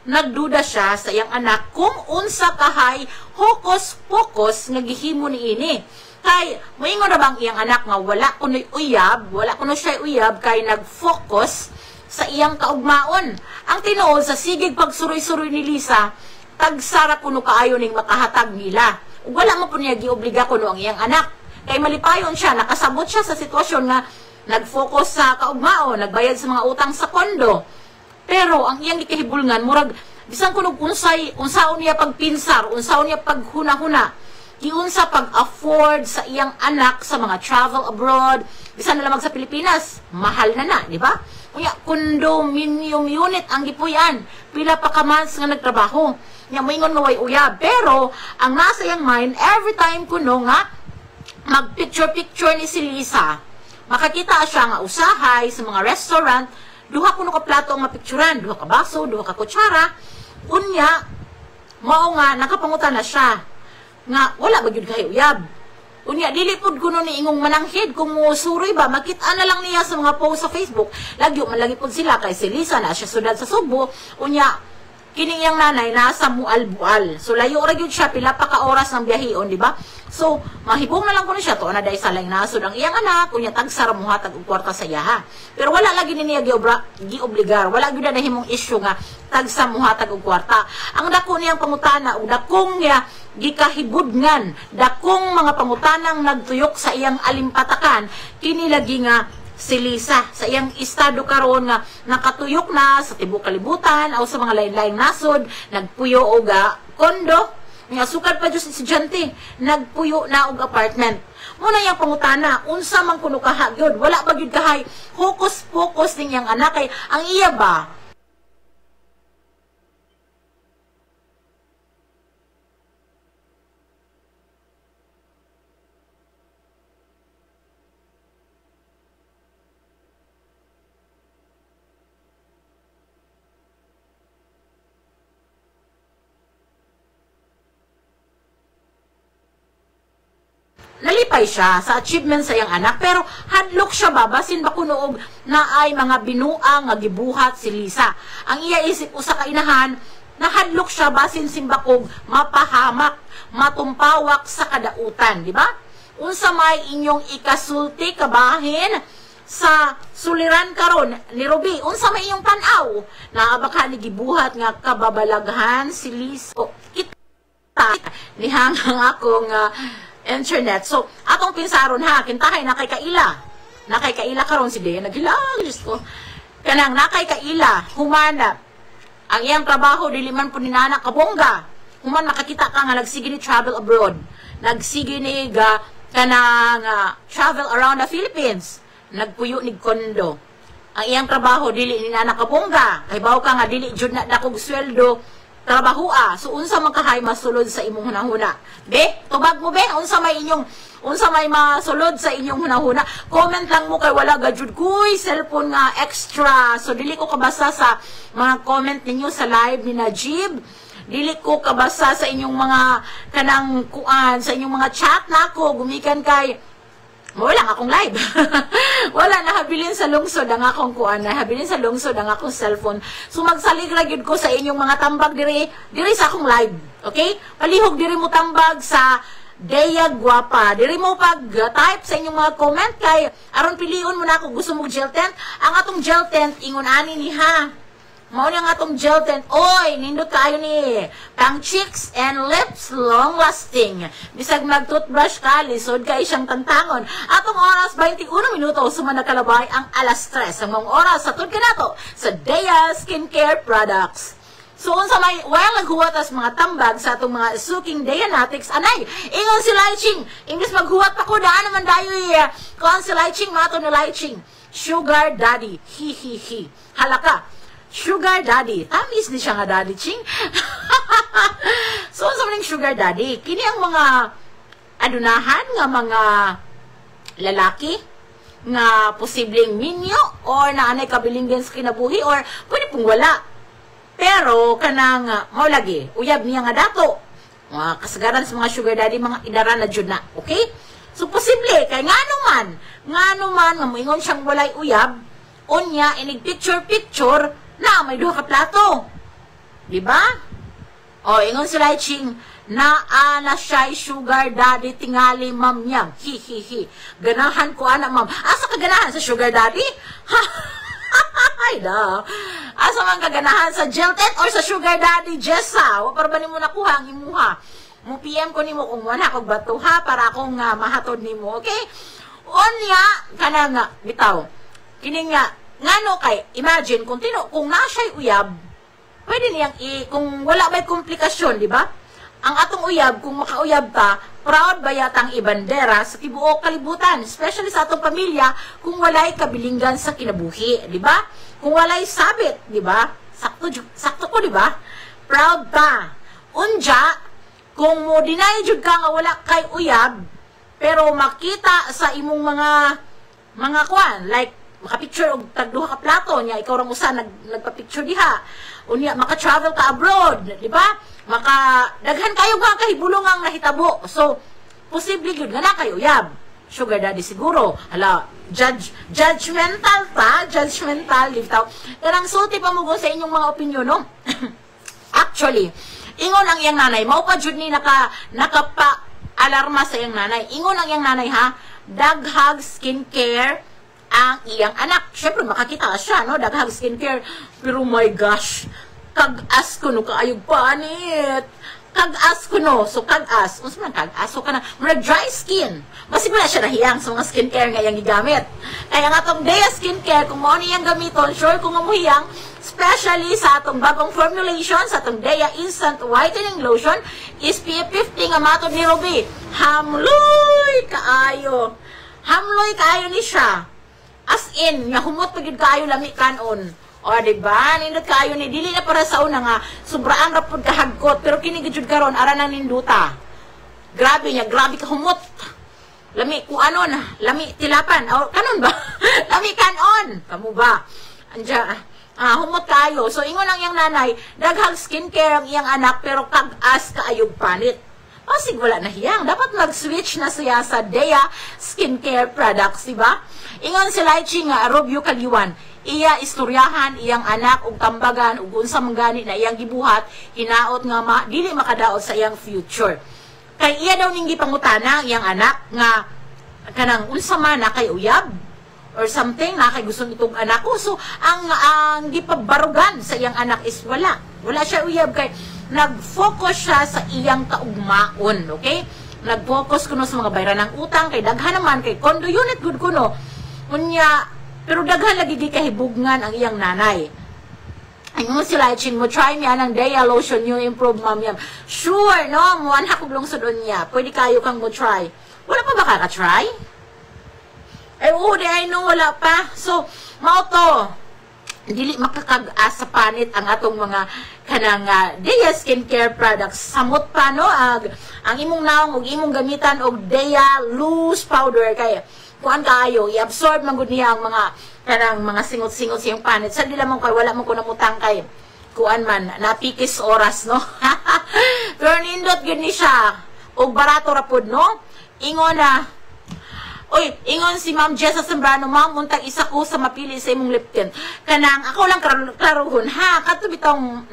nagduda siya sa iyang anak kung unsa kahay hokos-pokos nga gihimo ni ini. Kay, moingon na bang iyang anak nga wala kuno'y uyab, wala kuno siya uyab, kay nag-focus sa iyang kaugmaon. Ang tinuod sa sigig pagsuroy-suroy ni Lisa, tagsara kuno kaayo ning makahatag nila. Ug wala mo po niya giobliga kuno ang iyang anak. Kay malipayon siya, nakasabot siya sa sitwasyon nga nag-focus sa kaugmaon, nagbayad sa mga utang sa kondo. Pero ang iyang gikahibulngan murag bisan kuno unsaon niya pagpinsar, unsaon niya paghuna-huna, giunsa pag-afford sa iyang anak sa mga travel abroad, bisan na lamang sa Pilipinas, mahal na, di ba? Kunya condominium unit ang gipuyan, pila pa ka months nga nagtrabaho. Nya moingon nga way uyab, pero ang nasa iyang mind every time kuno nga mag-picture ni si Lisa, makakita siya nga usahay sa mga restaurant, duha kuno ka plato ang mapicturan, duha ka baso, duha ka kutsara. Unya mao nga nakapangutan na siya nga wala ba gyud kay uyab. Unya dili pud kuno ni ingong mananghid kung musuroy ba, makita na lang niya sa mga post sa Facebook, lagyo man lagi pud sila kay si Lisa na siya sudad sa Subo. Unya kining iyang nanay nasa Mualbual. So layo ra gyud siya, pila pa ka oras ng biyahon, di ba? So mahibong na lang kuno siya to na dai sa laing nasod ang iyang anak, kunya tagsara mo hatag og kwarta sa iya. Pero wala lagi ni niya giobligar, wala gyud na himong issue nga tagsa mo hatag og kwarta. Ang dako niyang pangutana ug dakong niya gikahibudngan, dakong mga pangutanang nagtuyok sa iyang alimpatakan, kini lagi nga si Lisa sa iyang estado karon nga nakatuyok na sa tibuok kalibutan o sa mga lain-laing nasod, nagpuyo og kondo, nga sukad pa jud si estudyante, nagpuyo na og apartment. Muna yang pangutana, unsa man kuno kaha gyud, wala ba gyud kahay focus ning yang anak kay ang iya ba nalipay siya sa achievement sa iyang anak, pero hadlok siya ba basin ba kuno og naay mga binuang nga gibuhat si Lisa. Ang iya isip usa ka inahan na hadlok siya basin simbakog mapahamak, matumpawak sa kadautan, di ba? Unsa may inyong ikasulti kabahin sa suliran karon ni Ruby, unsa may inyong tan-aw na baka ni gibuhat nga kababalaghan si Lisa. Kita ni hangang akong internet. So, atong pinsaron ha, kintahay na kay Kaila. Na kay Kaila karon si Dea, naghilang, Diyos ko. Kanang na kay Kaila, humana. Ang iyang trabaho, diliman po ni Nana Kabongga. Human makakita ka nga, nagsige ni travel abroad. Nagsige ni kanang travel around the Philippines. Nagpuyo ni kondo. Ang iyang trabaho, dili ni Nana Kabongga. Kay bawo ka nga, dili jud na dakog sweldo. Trabaho so unsa man kahay masulod sa imong hunahuna. Be, tubag mo be, unsa may masulod sa inyong hunahuna. Comment lang mo kay wala gajud kuy cellphone nga extra. So dili ko kabasa sa mga comment ninyo sa live ni Najib. Dili ko kabasa sa inyong mga kanang kuan, sa inyong mga chat nako gumikan kay wala akong live. Wala nahabilin sa lungsod ang akong kuan, nahabilin sa lungsod ang akong cellphone. So magsalig ra gyud ko sa inyong mga tambag diri sa akong live. Okay? Palihog diri mo tambag sa Dea Guapa. Diri mo pag-type sa inyong mga comment kay aron piliun mo na kung gusto mo gel tent. Ang atong gel tent ingon ani ni ha. Mao nga atong gel tent. Oy, nindot kaayo ni. Pang cheeks and lips, long lasting. Bisag mag-toothbrush ka, lisod kay siyang tantangon. Atong oras 21 minuto suma nakalabay ang alas 3 ang mga oras sa tud kanato sa Dea Skincare Products. So unsa may naghuwat as mga tambag sa atong mga suking Deanatics anay. Ingon si Laiching, imbis maghuwat pa ko daan naman dayoy. Kon si Laiching, mato ni Laiching. Sugar daddy. Hi. Halaka. Sugar daddy. Tamis ni siya nga daddy, Ching. So, sa maning sugar daddy, kini ang mga adunahan nga mga lalaki nga posibleng minyo or naanay kabilinggan sa kinabuhi or pwede pong wala. Pero, kanang maulagi, uyab niya nga dato. Mga kasagaran sa mga sugar daddy, mga idara na dyan na. Okay? So, posible, kay nga naman, nga moingon siyang walay uyab, unya, inig picture, na may duha ka plato. Diba? O, ingon si Laiching, ana siya'y sugar daddy tingali ma'am niyang. Hi. Ganahan ko ana ma'am. Asa ka ganahan sa sugar daddy? Ay da. Asa man ka ganahan sa gel tent or sa sugar daddy Jessa? Wa para ba nimo nakuha ang imuha? Mo PM ko nimo kung wala kog bato ha para akong mahatod nimo, okay? Unya kana nga bitaw. Kini nga ngano kay imagine kung nasa'y uyab, pwede niyang kung wala ba'y komplikasyon, di ba? Ang atong uyab, kung makauyab ta, proud ba yatang ibandera sa tibuok kalibutan, especially sa atong pamilya, kung walay kabilinggan sa kinabuhi, di ba? Kung walay sabit, di ba? Sakto ko, di ba? Proud ta. Unja, kung mo deny jud ka nga wala kay uyab, pero makita sa imong mga kwan, like maka-picture og tagduha ka plato niya, ikaw rang usa nagpa-picture diha. Unya maka-travel ka abroad, di ba? Daghan kayo nga kahibulong ang nahitabo. So, posible gyud nga na kayo uyab. Sugar daddy siguro. Hala, judgmental bitaw. Karang sulti pa mo sa inyong mga opinyon, no? Actually, ingon ang iyang nanay, mao pa jud ni nakapa-alarma sa iyang nanay. Ingon ang iyang nanay ha, Daghag Skincare ang iyang anak. Syempre, makakita siya, no? Daghag Skincare. Pero my gosh, kag-as ko no, kaayog panit. Kag-as ko no. So, kag-as. Unsa man kag-as? So, kana, mura dry skin. Basin Basig wala siya nahiyang sa mga skincare nga iyang gigamit. Kaya nga itong Dea Skincare, kung mo niyang gamiton, sure kung mamuhiyang, especially sa atong bagong formulation, sa atong Dea Instant Whitening Lotion, SPF 50 nga matod ni Ruby. Hamloy kaayo. Hamloy kaayo ni siya. As in, nga humot pagid kaayo lami kanon. O, diba? Nindot kaayo ni dili na para sa una nga, sobraan rapod kahagkot, pero kinigidjud karon ara nang ninduta. Grabe niya, grabe ka humot. Lami, kung ano na, lami tilapan. O, kanon ba? Lami kanon. Kamu ba? Anja, humot kayo. So, ingon lang yung nanay, daghang skincare ang iyang anak, pero kag-as kaayog panit. Pasig wala na hiyang. Dapat mag-switch na siya sa Dea Skincare Products, diba? Ingon si Lychee nga, Rubio Kaliwan, iya istoryahan iyang anak ug tambagan ug unsa man gani na iyang gibuhat, hinaot nga dili makadaot sa iyang future. Kay iya daw ning gipangutana iyang anak nga kanang unsa man na kay uyab or something na kay gusto nitong anak ko. So ang gipabarugan sa iyang anak is wala siya uyab kay nag-focus siya sa iyang kaugmaon, okay? Nag-focus kuno sa mga bayaran ng utang kay daghan naman kay condo unit good kuno. Unya pero daghan lagi gikahibugnan ang iyang nanay. Ay mo sila mo try mi anang Dea lotion you improve ma'am yan. Sure no, mo anha kog lungsod niya. Pwede kayo kang mo try. Wala pa ba ka-try? Ay oo, I know wala pa. So, mao to. Dili makakag-as sa panit ang atong mga kanang Dea skincare products. Samot pa no ang imong naong ug imong gamitan og Dea loose powder kay kuan kaayo i-absorb man gud niya ang mga kanang mga singot-singot siyang panit. Sa dila man kay wala man ko namutang kay kuan man napikis oras no. Pero nindot gid ni siya og barato ra pud no. Ingon na ingon si Ma'am Jessa Sembrano, ma'am, muntag isa ko sa mapili sa imong lip tint. Kanang, ako lang klarohon, ha, kato bitong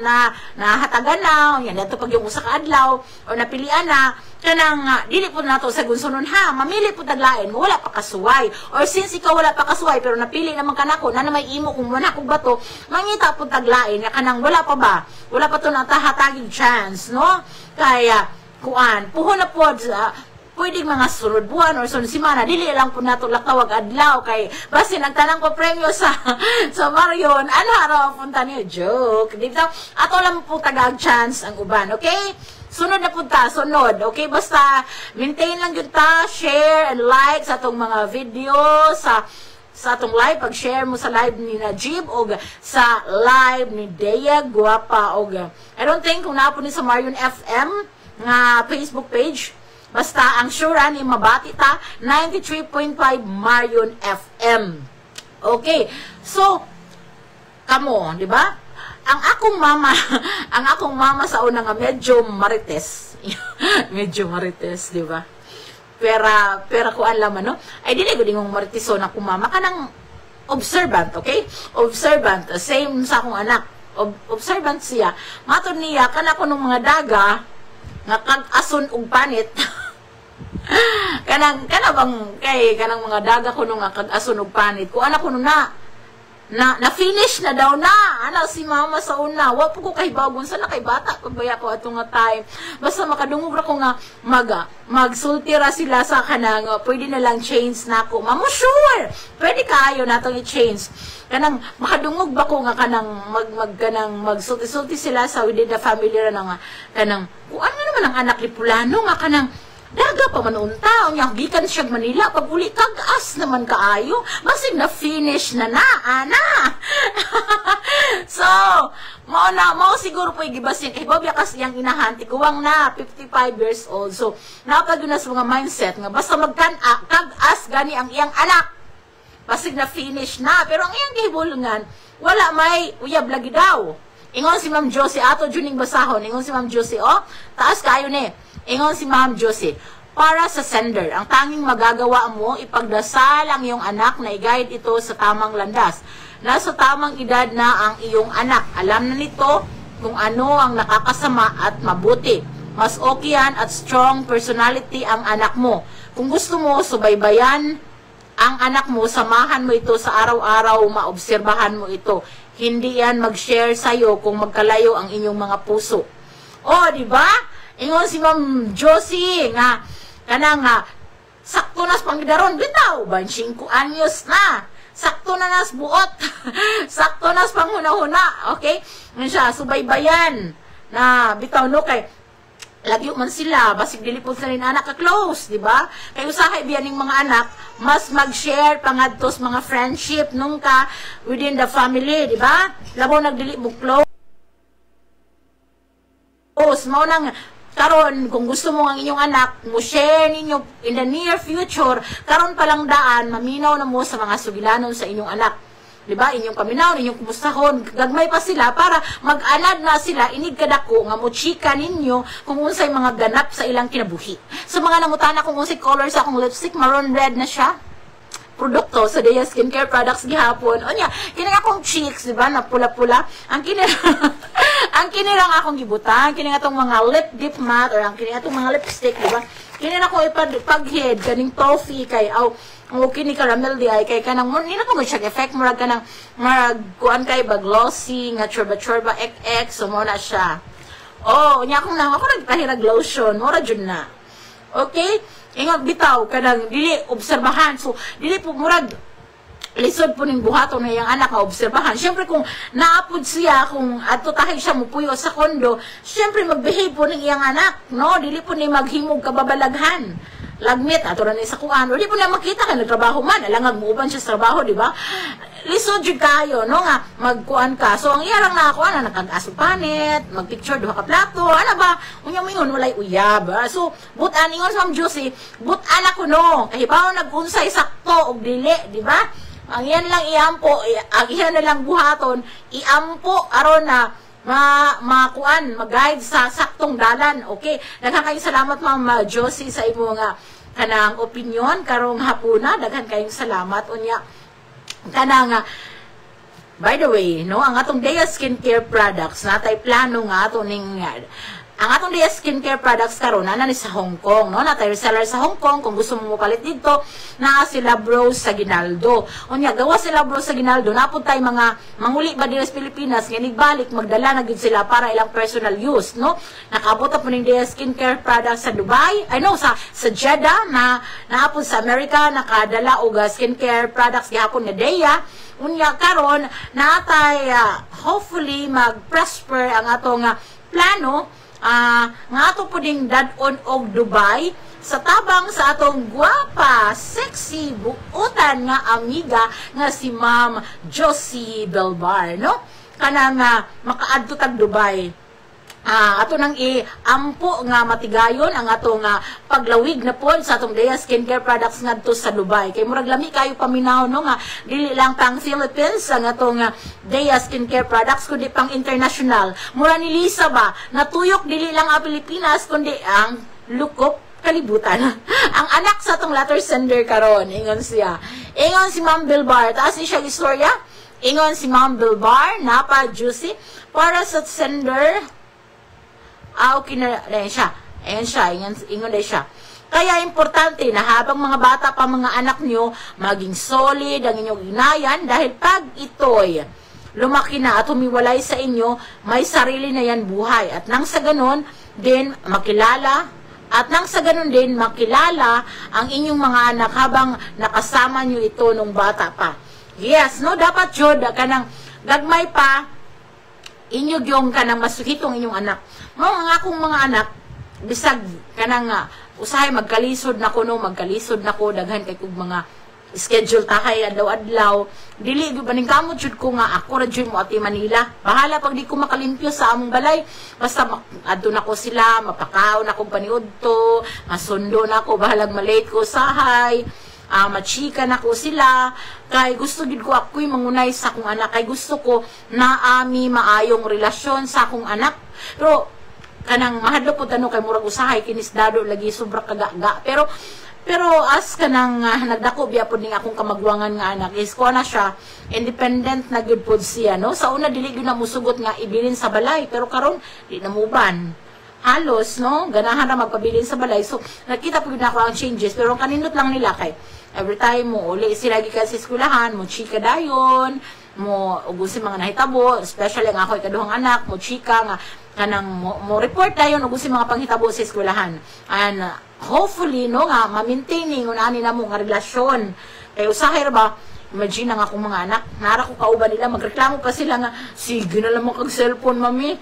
nahatagan na, yan, dato pag yung usa ka adlaw, o napilian na, kanang, dili po na to sa gunsunon, ha, mamili po taglain, wala pa kasuway. Or since ikaw wala pa kasuway, pero napili naman kanako, na may imo kung muna kong bato, mangita po taglain, kanang, wala pa ba? Wala pa to natahataging chance, no? Kaya, kuan, puho na po, pwedeng mga sunod buwan or sunod simana, dili lang po nato lakawag adlaw kay basi nagtanang ko premyo sa Marion, ano araw punta niyo, joke, dito ato lang po tagag chance ang uban, okay? Sunod na punta, sunod, okay? Basta maintain lang yun ta, share and like sa atong mga video, sa atong live, pag-share mo sa live ni Najib o sa live ni Dea Guapa o I don't think kung napo ni sa Marion FM nga Facebook page. Basta, ang sure ni mabati ta, 93.5 Marion FM. Okay. So, kamo, di ba? Ang akong mama sa una nga medyo marites. Medyo marites, di ba? Pera ko alam, no? Ay, dili ko din mong maritiso na akong mama. Kanang observant, okay? Observant. Same sa akong anak. Observant siya. Matod niya, kana ko nung mga daga, nga kag-ason og panit, kanang mga daga ko nung kag-ason og panit, kung anak ko nung na finish na daw na, ana si mama sa una, wa po ko kay bagon, sana kay bata, pagbaya ko atong nga time, basta makadungog ra ko nga, magsultira sila sa kanang, pwede na lang change na ako, mamo sure, pwede kayo natong i-change, kanang makadungog ba ko nga kanang magsulti-sulti sila sa within the family ra nga kanang kung ano naman ang anak ni Pulano nga kanang daga pa manunta unya gikan siya Manila pag uli kag-as naman kaayo basig na finish na ana. So mao siguro po gibasin kay Bobia kas iyang inahan tiguwang na 55 years old, so napaguna sa mga mindset nga basta kag-as gani ang iyang anak basig na finish na, pero ang iyang gihibulungan wala may uyab lagi daw. Ingon si Ma'am Josie ato juning basahon, ingon si Ma'am Josie taas kayo ni. Ingon si Ma'am Josie, para sa sender, ang tanging magagawa mo ipagdasal ang iyong anak na i-guide ito sa tamang landas. Nasa tamang edad na ang iyong anak, alam na nito kung ano ang nakakasama at mabuti. Mas okay yan at strong personality ang anak mo. Kung gusto mo subaybayan ang anak mo, samahan mo ito sa araw-araw, maobserbahan mo ito. Hindi yan mag-share sa'yo kung magkalayo ang inyong mga puso. Di ba? Ingon si Ma'am Josie nga, kanang sakto nas panggidaron bitaw 25 anyos na. Sakto na nas buot. Sakto nas panghuna-huna, okay? Ano siya, subaybayan na bitaw no kay lagi man sila basig dili po sa rin anak ka close, di ba? Kay usahay biyaning mga anak mas mag-share pangadtos mga friendship nung ka within the family, di ba? Labaw nagdili mo close. Mao nang karon kung gusto mo ang inyong anak mo share ninyo in the near future karon pa lang daan maminaw na mo sa mga sugilanon sa inyong anak, di ba? Inyong paminaw, inyong kumustahon gagmay pa sila para mag-anad na sila inig kadako nga mo chika ninyo kung unsay mga ganap sa ilang kinabuhi. So mga nangutana kung unsay color sa akong lipstick, maroon red na siya, produkto sa Dea Skincare Products gihapon. O niya, kining akong cheeks, di ba, na pula-pula. Ang kinirang akong gibutan, kining atong mga lip dip matte, or ang kining atong mga lipstick, di ba? Kining ako ipaghead, kaning toffee, kay, kini caramel di ay, kay kanang, nina ko mo siya, effect, murag kanang, kuan kay, ba glossy, nga chorba-chorba, XX, so mo na siya. Niya akong ako nagpahirag lotion, mura dyan na. Okay? Ingat bitaw kanang dili obserbahan, so dili po murag lisod po ning buhaton na yang anak nga obserbahan. Syempre kung naapod siya, kung adto tahay siya mupuyo sa kondo, syempre magbehave po ning iyang anak, no? Dili po ni maghimog kababalaghan. Lagmit ato ra ni sa kuan, dili po na makita kay nagtrabaho man, alangag muuban siya sa trabaho, di ba? Lisod jud kayo, no nga magkuan ka. So ang iyarang na ako ana nakag-aso panit, magpicture duha ka plato, ana ba? Unya mo ingon walay uyab. So but-an ingon sa Ma'am Josie, but-an ako no, kahibaw nag-unsay sakto og dili, di ba? Ang iyan lang iampo, ang iyan na lang buhaton, iampo aron na makuan, mag-guide sa saktong dalan. Okay, daghan kayong salamat Ma'am Josie sa imo nga kanang opinion karong hapuna, daghan kayong salamat unya. Kanang by the way, no, ang atong Dea Skincare Products natay plano nga ato ning ang atong Dea Skincare Products karon na ni sa Hong Kong, no? Natay reseller sa Hong Kong. Kung gusto mo palit dito, naa sila Bros sa Ginaldo. Unya gawa sila Bros sa Ginaldo. Napod tay mga manguli ba dito sa Pilipinas, nga nigbalik magdala na gid sila para ilang personal use, no? Nakaabot po ning Dea Skincare Products sa Dubai. I know sa Jeddah na naapod sa America nakadala og skincare products gihapon nga Dea. Unya karon natay hopefully mag-prosper ang atong plano nga ato po ding dadon og Dubai sa tabang sa atong guwapa, sexy, buutan nga amiga nga si Ma'am Josie Belbar, no? Kanang makaadto tag Dubai. Ato nang ampo nga matigayon ang atong paglawig na pod sa atong Dea Skincare Products ngadto sa Dubai. Kay murag lami kayo paminaw no nga dili lang pang Philippines ang atong Dea Skincare Products kundi pang international. Mura ni Lisa ba natuyok dili lang ang Pilipinas kundi ang lukop kalibutan. Ang anak sa atong letter sender karon ingon siya. Ingon si Ma'am Belbar, taas ni siya istorya. Ingon si Ma'am Belbar, napa Juicy para sa sender. Okay na siya. Ayan siya, ingon na siya. Kaya importante na habang mga bata pa mga anak nyo, maging solid ang inyong ginayan dahil pag ito'y lumaki na at humiwalay sa inyo, may sarili na yan buhay. At nang sa ganon din makilala, ang inyong mga anak habang nakasama nyo ito nung bata pa. Yes, no? Dapat yun, kanang gagmay pa, inyo yung kanang masukitong inyong anak. Mga akong mga anak, bisag kanang usahay magkalisod na ko no, daghan kay kog mga schedule tahay adlaw-adlaw. Dili gyud baning kamot jud ko nga ako ra jud mo ati Manila. Bahala pag di ko makalimpyo sa among balay. Basta adto na ko sila, mapakaon ako paniudto, masundo na ko bahalag malate ko sahay. Machika na ko sila kay gusto gid ko ako'y mangunay sa akong anak, kay gusto ko na maayong relasyon sa akong anak. Pero kanang mahadlo po kay murag usahay kinis dado lagi sobra kagaga. Pero as kanang nagdako biya pod ning akong kamagwangan nga anak is ko na siya independent na gyud pod siya, no? Sa una dili gyud na musugot nga ibilin sa balay, pero karon di na muban. Halos, no? Ganahan na magpabilin sa balay. So, nakita po na ako ang changes. Pero kanindot lang nila kay every time mo uli sila gikan sa eskwelahan, mo chika dayon, mo ugusin mga nahitabo, especially ang ako ikaduhang anak, mo chika nga kanang mo report dayon og si mga panghitabo sa eskwelahan. And hopefully no nga ma-maintaining unani na mo nga relasyon. Kay usahay ba imagine nga akong mga anak, nara ko kauban nila magreklamo pa sila nga sige na lang mo kag cellphone mami.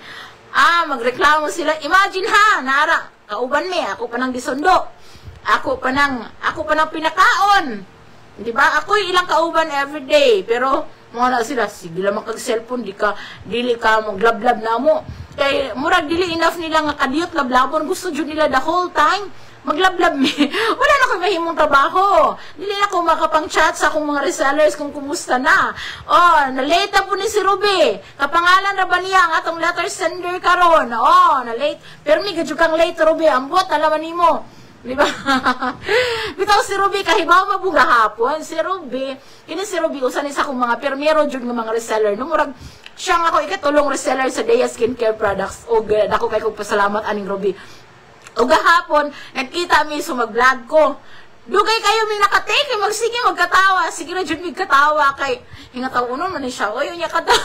Magreklamo sila. Imagine ha, nara kauban mi ako pa nang gisundo. Ako pa nang pinakaon. Di ba? Ako ilang kauban everyday, pero mga na sila, sige lang makag-cellphone, dili ka maglablab na mo. Kay, murag dili enough nila nga kadiyot lablabon, gusto dyan nila the whole time, maglablab mi. Wala na ko mahimong trabaho. Dili na ko makapang-chat sa akong mga resellers kung kumusta na. Na-late po ni si Ruby. Kapangalan na ba niya ang atong letter sender karon? Na-late. Pero may gadyo kang late, Ruby. Ambot, alaman ni mo. Diba? Bitaw si Ruby, kahibaw mabuga hapon. Si Ruby, usan isa kong mga permero dyan ng mga reseller. No, murag, siya nga ako ikatulong reseller sa Dea Skincare Products. O, dako kay kong pasalamat aning Ruby. O gahapon, nagkita mi so mag-vlog ko. Dugay kayo may nakatake, magsige magkatawa. Sige na dyan may katawa kay hingataw unon man siya. Oy, unya katawa.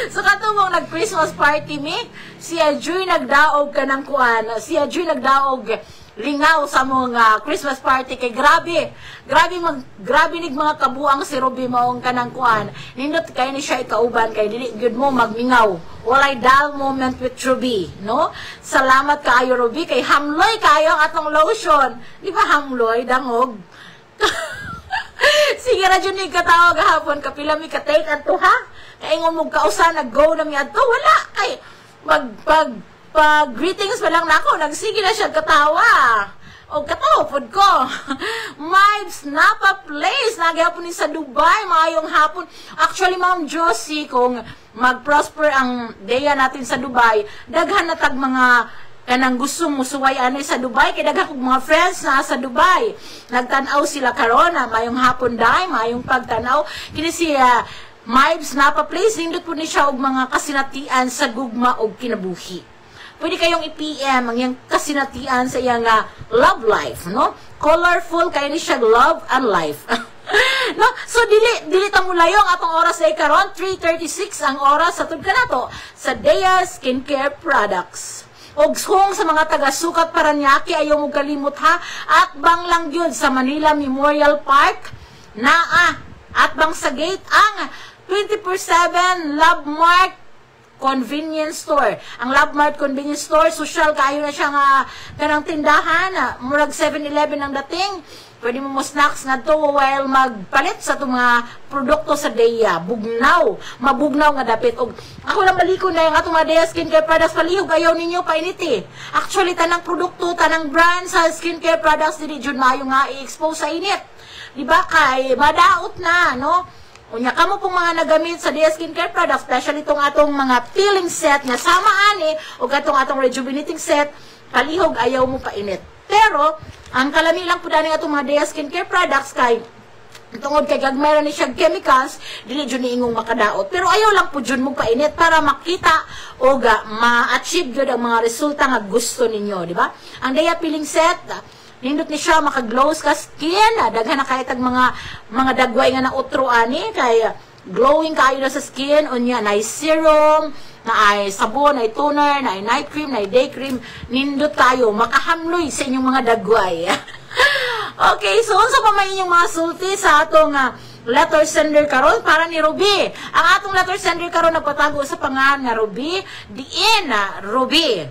So katong nag-Christmas party mi, siya Joy nagdaog ka ng kuan. Siya Joy nagdaog lingaw sa mga Christmas party kay grabe nig mga kabuang si Ruby maong kanang kuan. Nindot kay ni siya ikauban kay dili gyud mo magmingaw. Walay dull moment with Ruby, no? Salamat kaayo Ruby kay hamloy kayo ang atong lotion. Di ba hamloy dangog? Sige ra jud ni katawag gahapon kapila mi ka-take adto ha. Kay ingon mo kausa nag-go na mi adto wala kay pag greetings pa lang nako, nagsige na siya katawa. O katawa pod ko. Mibes Napa Place, nagyapon ni sa Dubai, maayong hapon. Actually, Ma'am Josie, kung mag-prosper ang Dea natin sa Dubai, daghan na tag mga kanang gustong musuway ani sa Dubai, kay daghan kong mga friends na sa Dubai. Nagtanaw sila karon, maayong hapon dai, maayong pagtanaw. Kini siya Mibes Napa Place, nindot po ni siya og mga kasinatian sa gugma og kinabuhi. Pwede kayong i-PM ang yung kasinatian sa iyang love life, no? Colorful kayo ni siya love and life. No? So, dili ta mula yung atong oras ay karon 3:36 ang oras sa tudka nato sa Dea Skincare Products. Og kung sa mga taga-Sukat Paranaque ayaw mo kalimot ha, at bang lang yun sa Manila Memorial Park at bang sa gate ang 24/7 Love Mart Convenience Store. Ang Love Mart Convenience Store, social kayo na siya nga kanang tindahan. Murag 7-Eleven ang dating. Pwede mo snacks na to while magpalit sa itong mga produkto sa Dea. Bugnaw. Mabugnaw nga dapit. Og ako lang maliko na yung atong mga Dea Skincare Products. Palihog ayaw ninyo painit eh. Actually, tanang produkto, tanang brand sa skincare products, dili dyan mayo nga i-expose sa init. Diba kay, madaot na, no? Unya kamo pong mga nagamit sa Dea Skincare Products, especially itong atong mga peeling set na sama ani o atong rejuvenating set, palihog ayaw mo painit. Pero, ang kalami lang po dani atong mga Dea Skincare Products kay tungod kay gagmayra ni siya chemicals, dili jud ni ingong makadaot. Pero ayaw lang po jud mo painit para makita o ma-achieve jud ang mga resulta nga gusto ninyo, di ba? Ang Dea peeling set, nindot ni siya maka-glows ka skin, daghan na kahit ang mga dagway nga na utro ani kay glowing kayo na sa skin, unya na serum, na ay sabon, na toner, na night cream, na day cream, nindot tayo makahamloy sa inyong mga dagway. Okay, so unsa pa may inyong mga sulti sa atong letter sender karon para ni Ruby. Ang atong letter sender karon nagpatago sa pangalan nga Ruby, diin Ruby.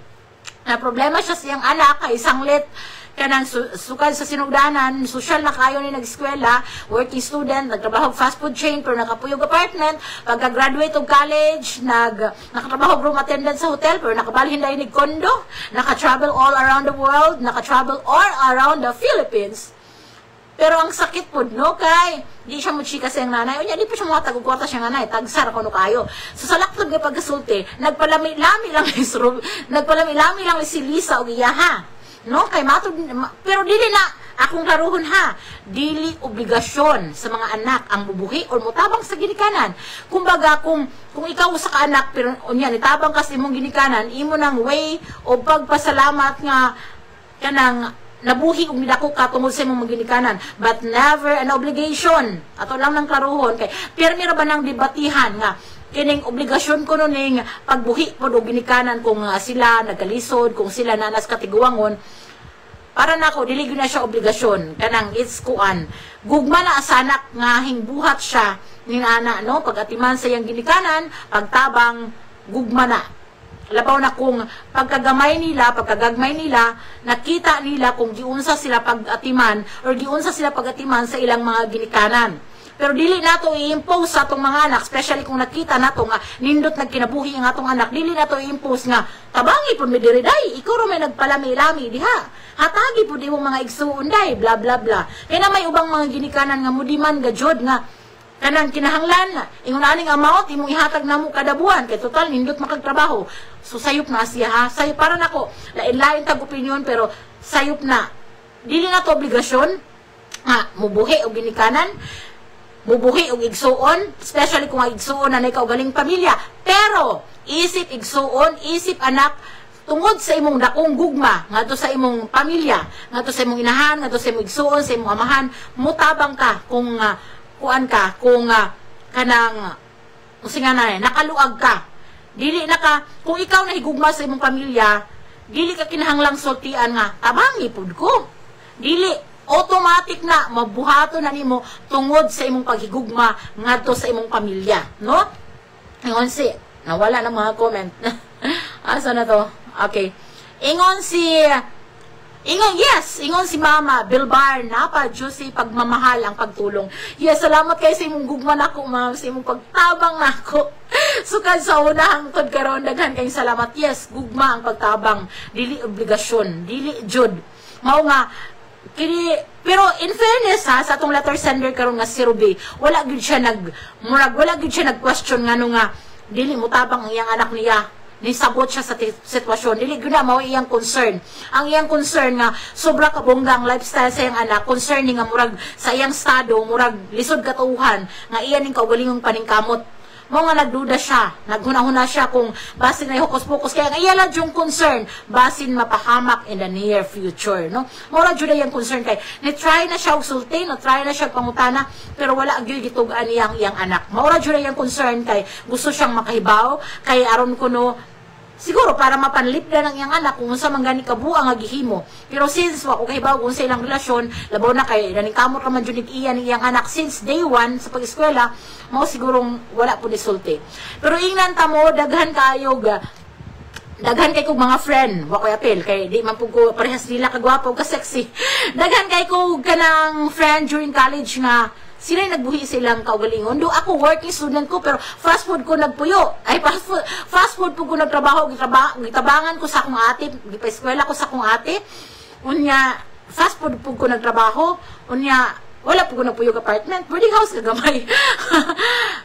Na problema siya siyang anak kay sanglit kanang sukad sa sinugdanan, social na kayo ni nag-eskwela, working student, nagtrabaho fast food chain, pero nakapuyog apartment, pagka-graduate of college, nakatrabaho room attendant sa hotel, pero nakabalhin dahil ni condo, naka-travel all around the world, naka-travel all around the Philippines. Pero ang sakit po, no, kay di siya mo-chika sa yung nanay, o niya, di pa siya mga tagugkwarta siya nanay, tagsara ko no kayo. So sa laktod nga pagkasulti, nagpalami-lami lang si Lisa o Giyaha. No, kay matod, pero dili na akong laruhon ha, dili obligasyon sa mga anak ang bubuhi o mutabang sa ginikanan. Kumbaga kung ikaw sa kaanak pero unya nitabang kasi imong ginikanan, imo nang way o pagpasalamat nga kanang nabuhi og nidako ka tungod sa imong ginikanan, but never an obligation. Ato lang nang klaruhon kay pirmi ra ba nang debatihan nga kining obligasyon ko ning pagbuhi pod og ginikanan kung sila nagkalisod, kung sila nanas katiguangon. Para nako dili gyud na siya obligasyon kanang it's kuan. Gugma na sa anak nga hingbuhat siya ning ana no pagatiman sa iyang ginikanan, pagtabang gugma na. Labaw na kung pagkagagmay nila, nakita nila kung giunsa sila pag-atiman or giunsa sila pag-atiman sa ilang mga ginikanan. Pero dili nato i-impose sa atong mga anak, especially kung nakita nato nga nindot nagkinabuhi ang atong anak, dili nato i-impose nga tabangi pud mi diri day, ikaw ra may nagpalami-lami diha. Hatagi pud imong mga igsuon day, bla bla bla. Kaya na may ubang mga ginikanan nga mudiman gajod nga kanang kinahanglan ingon aning amount imong ihatag namo kada buwan kay total nindot makagtrabaho. So sayop na siya ha. Sayop para nako. Lain-lain tag opinion pero sayop na. Dili na to obligasyon nga mubuhi og ginikanan, mubuhi og igsuon, especially kung ang igsuon na ikaw galing pamilya. Pero isip igsuon, isip anak tungod sa imong dakong gugma ngadto sa imong pamilya, ngadto sa imong inahan, ngadto sa imong igsuon, sa imong amahan, mutabang ka kung kuan ka kung kanang usinga na nakaluag ka. Dili na ka, kung ikaw nahigugma sa imong pamilya, dili ka kinahanglang sultian nga, tabangi pud ko. Dili, automatic na, mabuhato na nimo tungod sa imong paghigugma ngadto sa imong pamilya. No? Ingon si, nawala ng mga comment. Asa na to? Okay. Ingon si Mama Bilbar na pa juicy pagmamahal ang pagtulong. Yes, salamat kay sa imong gugma nako, ma'am, sa imong pagtabang nako. Sukad sa unahang tod karon daghan kay salamat. Yes, gugma ang pagtabang, dili obligasyon, dili jud. Mao nga kini pero in fairness ha sa atong letter sender karon nga si Ruby, wala gyud siya nag-question ngano nga dili mo tabang ang iyang anak niya. Nisabot siya sa sitwasyon. Dili gyud na mao iyang concern. Ang iyang concern nga sobra ka bonggang lifestyle sa iyang anak, concern nga murag sa iyang estado, murag lisod katuuhan nga iya ning kaugalingong paningkamot. Mao nga nagduda siya, naghuna-huna siya kung basin na hukos-pukos kaya nga iya lang yung concern basin mapahamak in the near future, no? Mao ra jud iyang concern kay ni try na siya og sulti, no try na siya pangutana pero wala gyud gitugan iyang anak. Mao ra jud iyang concern kay gusto siyang makahibaw kay aron kuno siguro para mapanlipda ng iyang anak kung unsa man gani kabuang nga gihimo. Pero since wa ko kahibaw kung sa ilang relasyon, labaw na kay naningkamot ra man jud iyang anak since day 1 sa pag-eskwela, mao sigurong wala po ni sulti. Pero ingnan ta mo daghan kaayo daghan kay kog mga friend, wa ko apel kay di man pud ko parehas nila kagwapo ka sexy. Daghan kay kog kanang friend during college nga sila nagbuhi silang kaugalingon. Do ako working student ko pero fast food ko nagpuyo. Ay fast food po ko nagtrabaho, gitabangan ko sa akong ate, gipa-eskwela ko sa akong ate. Unya fast food po ko nagtrabaho. Unya wala po ko nagpuyo ka apartment, boarding house kagamay.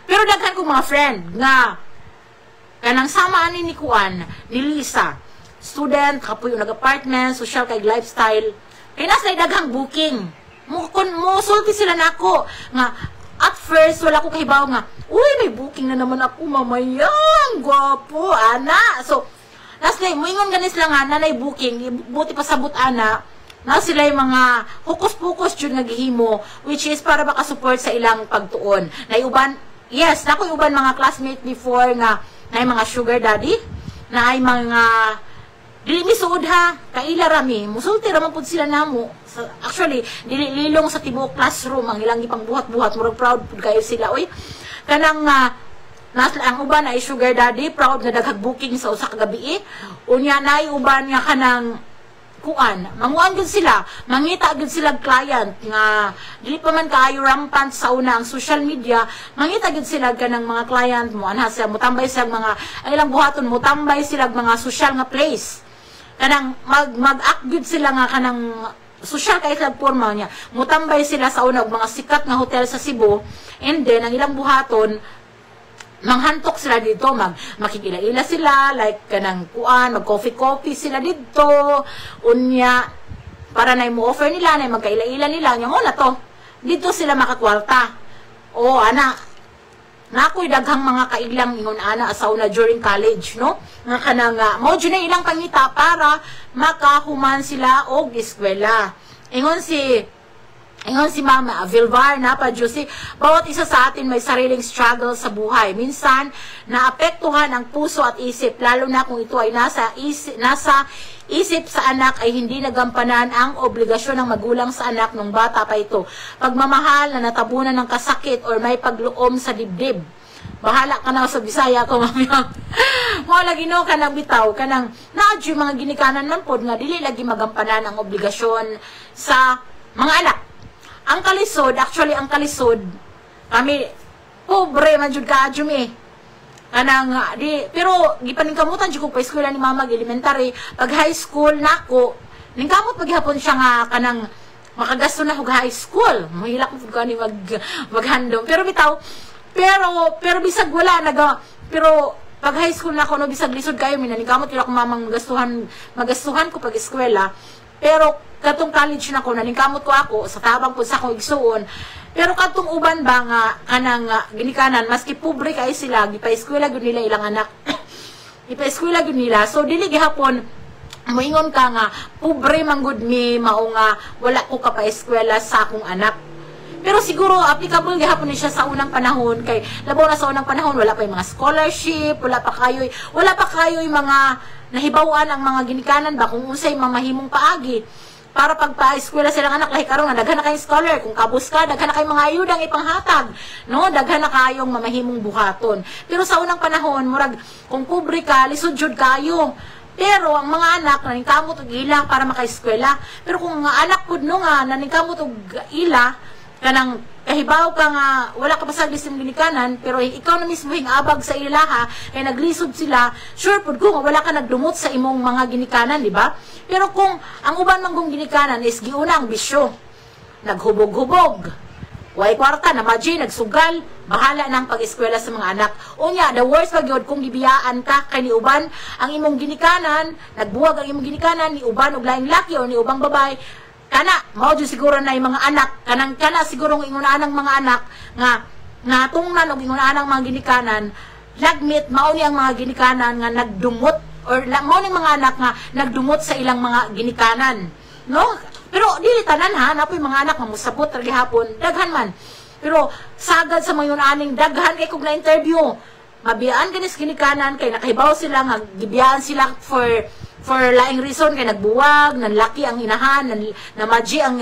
Pero daghan ko mga friend nga kanang sama ani ni Kuan, ni Lisa. Student, kapuyo nag-apartment, social kay lifestyle. Kaya nasa daghang booking. Sulti sila nako nga at first wala ko kahibaw nga uy may booking na naman ako mamayang gwapo ana. So lastly moingon ganis lang nga nanay booking buti pasabot ana na sila yung mga hukos-pukos jud nga gihimo which is para makasupport sa ilang pagtuon. Nay uban yes nako uban mga classmate before nga nay mga sugar daddy na ay mga dili misuod ha kaila rami musulti ra man pud sila namo. Actually dili lilong sa tibuok classroom ang ilang gipang buhat-buhat murag proud pud kayo sila oy kanang ang uban ay sugar daddy proud na daghag booking sa usa ka gabi unya nay uban nga kanang kuan manguan gud sila mangita gud sila client nga dili pa man kaayo rampant sa una ang social media mangita gud sila kanang mga client mo anha sila mutambay sila mga ang ilang buhaton mutambay sila mga social nga place kanang mag-act gud sila nga kanang social kay sila porma niya mutambay sila sa una og mga sikat nga hotel sa Cebu and then ang ilang buhaton manghantok sila dito makikila-ila sila like kanang kuan mag coffee sila dito unya para na mo offer nila na magkaila-ila nila nya mo na to dito sila makakwarta o ana na ako'y daghang mga kailang ingon ana asaw na during college, no? Nga kanang mao jud na ilang pangita para makahuman sila og eskwela. Ingon si Mama Vilvar na pa Josie, bawat isa sa atin may sariling struggle sa buhay. Minsan naapektuhan ang puso at isip, lalo na kung ito ay nasa isip sa anak ay hindi nagampanan ang obligasyon ng magulang sa anak nung bata pa ito. Pagmamahal na natabunan ng kasakit or may pagluom sa dibdib. Bahala ka na sa Bisaya ko, mamaya. Mga lagi no, kanang bitaw, kanang naadyo mga ginikanan man pod nga dili lagi magampanan ang obligasyon sa mga anak. Ang kalisod, actually ang kalisod, kami, pobre man jud kaadyo mi. Kanang pero gipaningkamutan jud ko pa eskwela ni mama elementary, pag high school nako ningkamot paghapon siya nga kanang makagasto na og high school, mahilak mo gani maghandom, pero bitaw pero bisag wala pero pag high school nako no bisag lisod kayo minaningkamot yun ako mamang magastuhan ko pag eskwela, pero katong college nako naningkamot ko ako sa tabang po sa akong igsuon. Pero katong uban ba nga kanang ginikanan maski pobre kay sila gipa-eskwela gyud nila ilang anak. Gipa-eskwela gyud nila. So dili gihapon moingon ka nga pobre man gud mi mao nga wala ko ka pa-eskwela sa akong anak. Pero siguro applicable gihapon ni siya sa unang panahon kay labaw na sa unang panahon wala pa yung mga scholarship, wala pa kayo'y mga nahibawan ang mga ginikanan ba kung unsay mamahimong paagi. Para pagpa-eskwela silang anak lahi karon daghan na kayong scholar, kung kabus ka daghan na kayong mga ayudang ipanghatag, no, daghan na kayong mamahimong buhaton. Pero sa unang panahon murag kung pobre ka lisod jud kayo, pero ang mga anak naningkamot og ila para maka-eskwela. Pero kung nga anak pud no nga naningkamot og ila kanang kahibaw ka nga wala ka pa sa listim ginikanan, pero ikaw na mismo abag sa ilaha kay naglisod sila, sure pud ko nga wala ka nagdumot sa imong mga ginikanan, di ba? Pero kung ang uban man kong ginikanan is giuna ang bisyo, naghubog-hubog, way kwarta na maji nagsugal, bahala nang pag-eskwela sa mga anak. Unya the worst pag yun kung gibiyaan ka kay ni uban ang imong ginikanan, nagbuwag ang imong ginikanan ni uban og laing laki o ni ubang babae, kana mao jud siguro na yung mga anak kana siguro ng ingunaan ng mga anak nga tungnan og ingunaan ng mga ginikanan lagmit mao ni ang mga ginikanan nga nagdumot or mao ni mga anak nga nagdumot sa ilang mga ginikanan, no? Pero dili tanan ha, napoy mga anak nga musabot ra gihapon daghan man, pero sagad sa mga aning daghan kay kog na interview mabiyaan kanis ginikanan kay nakahibaw sila nga gibiyaan sila for laing reason kay nagbuwag, nanlaki ang inahan, namaji ang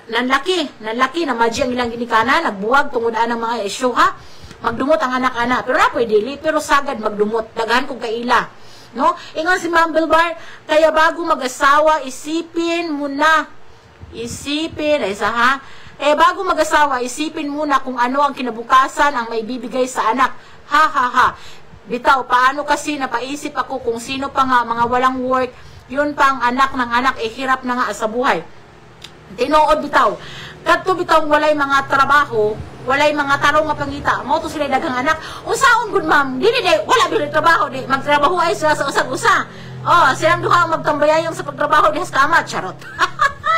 nanlaki namaji ang ilang ginikanan, nagbuwag tungod anang mga isyu ha. Magdumot ang anak-anak, pero na pwede dili, pero sagad magdumot, daghan kog kaila, no? Ingon si Ma'am Bilbar, kaya bago mag-asawa isipin muna bago mag-asawa isipin muna kung ano ang kinabukasan ang may bibigay sa anak. Ha. Bitaw, paano kasi napaisip ako kung sino pa nga mga walang work, yun pa ang anak ng anak, hirap na nga sa buhay. Tinuod bitaw. Kadto bitaw walay mga trabaho, walay mga tarong nga pangita, mo to sila daghang anak. Unsaon gud ma'am? Dili wala bilay trabaho di magtrabaho ay sila sa usag-usa. Oh, silang duha magtambayayong sa pagtrabaho diha sa kama, charot.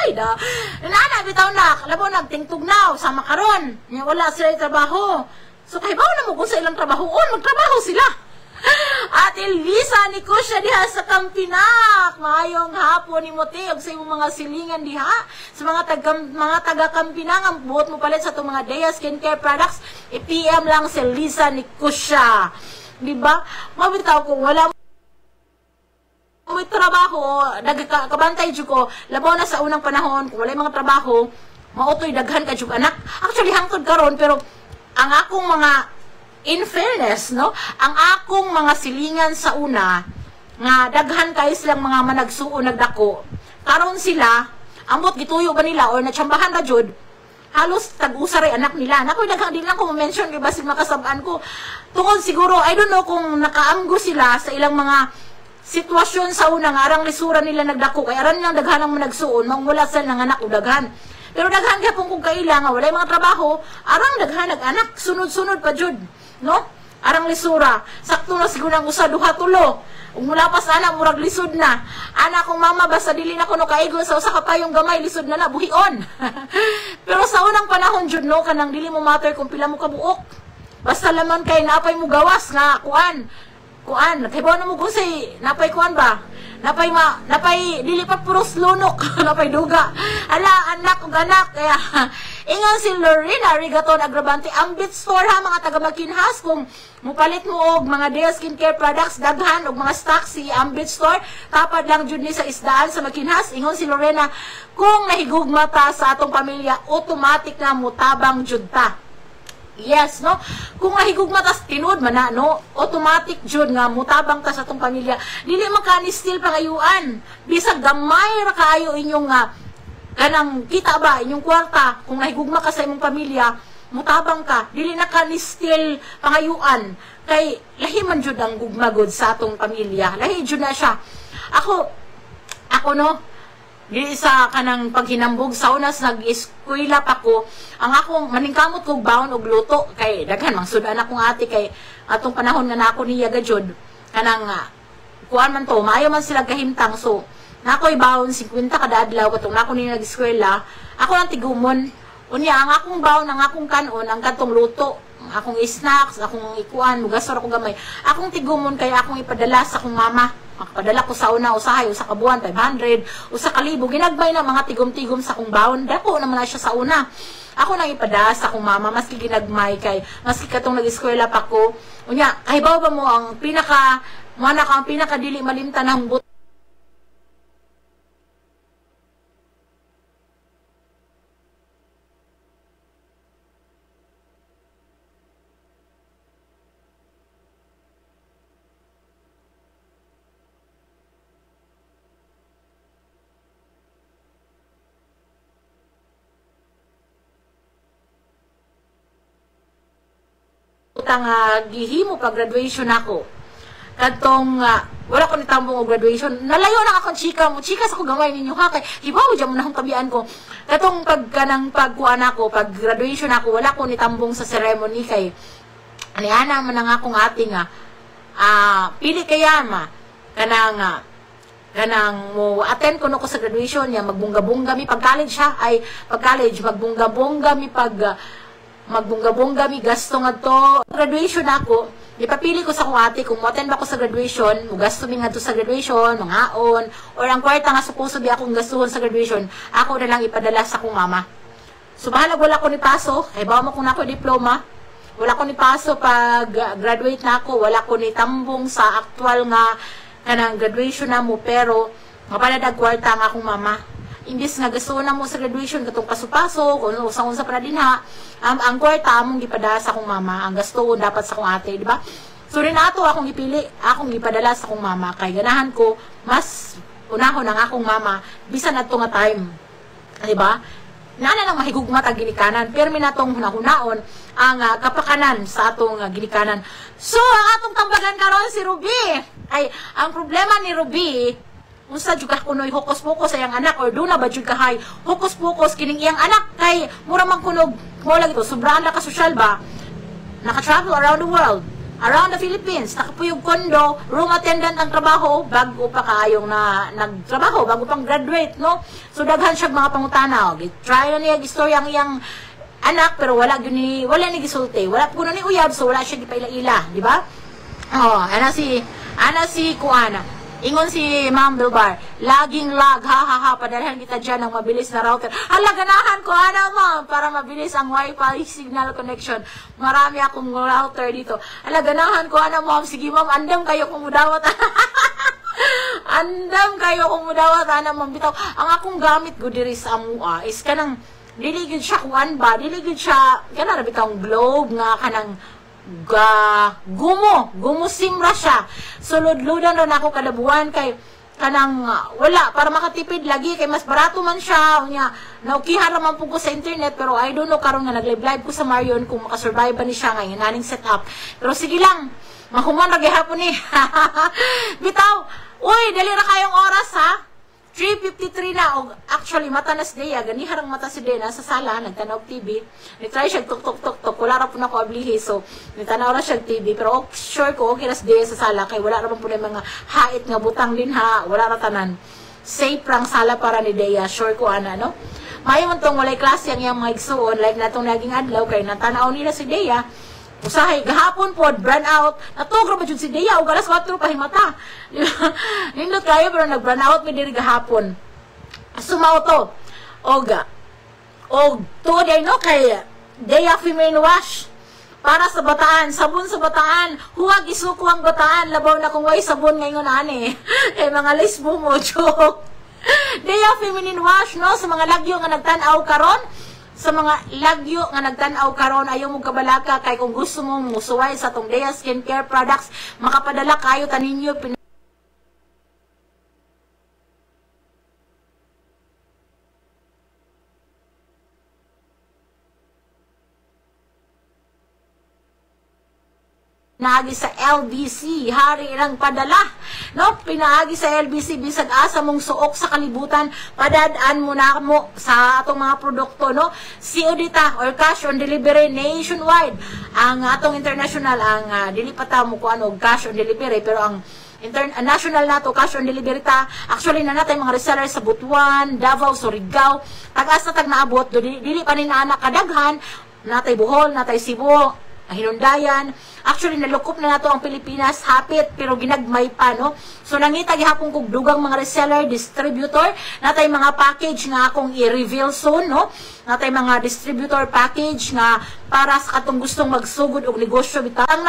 Ay da. Nana bitaw nak, labo nagtingtugnaw sa makaron. Wala sila trabaho. So kahibaw na mo kung sa ilang trabaho, magtrabaho sila. At Elisa ni Kusya diha sa Kampinak. Maayong hapon ni Mote og sa imong mga silingan diha sa mga taga Kampinak ang buot mo palit sa itong mga Dea skincare products. I-PM lang si Elisa ni Kusya. Di ba? Mabitaw ko wala may trabaho, kabantay jud ko labaw na sa unang panahon kung wala mga trabaho, mautoy daghan ka jud anak. Actually hangtod karon, pero ang akong mga, in fairness, no, ang akong mga silingan sa una, nga daghan kayo silang mga managsuo nagdako, karon sila, ambot gituyo ba nila, or natsambahan ba jud, halos tag-usa rin anak nila. Nakoy daghang din lang ko ma-mention, kay basig makasabaan ko, tungkol siguro, I don't know kung nakaamgo sila sa ilang mga sitwasyon sa una, nga arang lisura nila nagdako, kaya aran nilang daghan ang managsuon, mangmula sa ng anak o daghan. Pero daghan gyapon kung kailangan wala mga trabaho, arang daghan nag-anak, sunod-sunod pa jud, no? Arang lisura, sakto na siguro ang usa duha tulo. Ug mula pa sa anak murag lisod na. Ana kong mama basta dili na kuno kaigo sa usa ka payong gamay lisod na buhion. Pero sa unang panahon jud no kanang dili mo matter kung pila mo ka buok. Basta laman kay napay mo gawas nga kuan kay na mo ko say napay kuan ba, napay dili pa puros lunok napay duga, ala anak ug anak. Kaya ingon si Lorena Rigaton Agravante, Ambit Store ha mga taga Makinhas, kung mupalit mo og mga Dale skincare products daghan og mga stocks si Ambit Store, tapad lang jud ni sa isdaan sa Makinhas. Ingon si Lorena, kung nahigugma ta sa atong pamilya, automatic na mutabang jud ta. Yes, no? Kung nahigugma tas tinud man na, no? Automatic jud nga mutabang ta sa atong pamilya. Dili man ka ni still pangayuan. Bisag gamay ra kaayo inyong kanang kita ba inyong kwarta, kung nahigugma ka sa imong pamilya, mutabang ka. Dili na ka ni still pangayuan. Kay lahi man jud ang gugmagod sa atong pamilya. Lahi jud na siya. Ako no, dili sa kanang paghinambog sa unas nag-eskwela pa ko, ang akong maningkamot kog baon og luto kay daghan mang sudan akong ate kay atong panahon nga nako niya gajud kanang kuan man to maayo man sila kahimtang, so nakoy baon 50 kada adlaw katong nako niya nag-eskwela, ako lang tigumon unya ang akong baon, ang akong kanon, ang katong luto, akong snacks, akong ikuan mugasor ako gamay, akong tigumon kay akong ipadala sa akong mama. Makapadala ko sa una, usahay, usa ka buwan, 500, usa ka libo, ginagbay na mga tigom-tigom sa akong baon. Dako naman na siya sa una. Ako nang ipadala sa akong mama, maski ginagmay kay, maski katong nag-eskwela pa ko. Unya, ay ba mo ang pinaka dili malimtan ng buto. Gihimo pag graduation ako katong wala ko nitambong og graduation, nalayo na akong chika sa ko gamay ninyo ha, kay hibaw dyan mo na akong tabian ko katong pagkuan ako, pag graduation ako, wala ko nitambong sa ceremony kay aniana man ang akong ate nga pili kaya kanang mo attend ko no ko sa graduation niya, magbungga-bungga mi pag college ha, ay pag college magbungga-bungga mi magbungga-bungga mi gasto nga to graduation ako, ipapili ko sa akong ate kung mo-attend ba ko sa graduation, mo gasto mi nga to sa graduation, mangaon, or ang kwarta nga supposed be akong gastuhon sa graduation, ako na lang ipadala sa akong mama. So bahala, wala ko ni paso, ay bawa mo kung ako diploma, wala ko ni paso pag graduate na ako, wala ko ni tambong sa actual nga kanang graduation na mo, pero mapaladag kwarta nga akong mama. Imbis nga gusto na mo sa graduation katong paso-paso, kung usang-usa pa din ha, ang kwarta among gipadala sa akong mama, ang gasto dapat sa akong ate, di ba? So rin ato akong ipili, akong gipadala sa akong mama, kay ganahan ko mas unahon ang akong mama bisan adto nga time, di ba? Nana lang mahigugma ta ginikanan, pero minatong hunahunaon ang kapakanan sa atong ginikanan. So ang atong tambagan karon si Ruby, ay ang problema ni Ruby, unsa jud ka kunoy hokus-pokus sa iyang anak, or do na ba jud kahay hokus-pokus kining iyang anak, kay mura man kunog mo lang ito, sobrang ka social ba, naka-travel around the world, around the Philippines, nakapuyog kondo, room attendant ang trabaho, bago pa kaayong na nagtrabaho, bago pang graduate, no? So daghan siya mga pangutana, try na niya istorya ang iyang anak, pero wala ni gisulti, wala kuno ni uyab, so wala siya gipaila-ila, di ba? Ana si Kuana. Ingon si Ma'am Bilbar, laging lag, ha, padalhan kita dyan ng mabilis na router. Hala, ganahan ko, ma'am, para mabilis ang wifi signal connection. Marami akong router dito. Hala, ganahan ko, ma'am, sige ma'am, andam kayo kung mudawat. Andam kayo kung mudawat, ma'am, bitaw. Ang akong gamit ko diri sa amua is kanang, diligid siya kuan ba, diligid siya, kanang bitang globe nga, kanang, gumo simra siya. So lud-ludan ron ako kada buwan kay kanang wala para makatipid lagi kay mas barato man siya unya naukihan ra man pud ko sa internet, pero I don't know karon nga nag-live ko sa Marion kung makasurvive ba ni siya nga inaning setup, pero sige lang mahuman ra gihapon ni bitaw. Uy, dali ra kayong oras ha, 3:53 na, og actually mata na si Dea, ganiharang mata si Dea sa sala, nagtanaw TV, nitry siya tuk-tuk-tuk, wala ra po na ko ablihi, so nitanaw ra siya TV, pero sure ko okay na si Dea sa sala, kay wala ra po na mga hait nga butang din ha, wala ra tanan, safe rang sala para ni Dea, sure ko no? Mayon tong walay klase ang iyang mga igsuon, like natong naging adlaw, kay natanaw nila si Dea, usahay gahapon po brand out natugro ba jud si Dea og alas 4 pahimata. Nindot kayo pero nag brand out mi diri gahapon. Sumaw to. Og tuod ay no kay Dea Feminine Wash para sa bataan, sabon sa bataan, huwag isuko ang bataan, labaw na kung way sabon ngayon ani. Mga lesbo mo, joke. Dea Feminine Wash, no, sa mga lagyo nga nagtanaw karon, sa mga lagyo nga nagtanaw karon, ayaw mo kabalaka, kay kung gusto mo musuway sa tong Dea Skincare Products, makapadala kayo taninyo, pinaagi sa LBC, hari ng padala, no? Pinaagi sa LBC, bisag asa mong suok sa kalibutan, padadaan mo na mo sa atong mga produkto, no? COD ta, or cash on delivery nationwide. Ang atong international, ang dilipata mo ko ano, cash on delivery, pero ang national nato, cash on delivery ta. Actually, na natin mga reseller sa Butuan, Davao, Surigao, tag-as na tag naabot, dili pa ni anak kadaghan, natay Bohol, natay Cebu, Hinundayan. Actually, nalukop na nato ang Pilipinas, hapit, pero ginagmay pa, no? So, nangita gihapon kong dugang mga reseller, distributor, natay mga package nga akong i-reveal soon, no? Natay mga distributor package nga para sa katong gustong magsugod og negosyo bitaw. Ang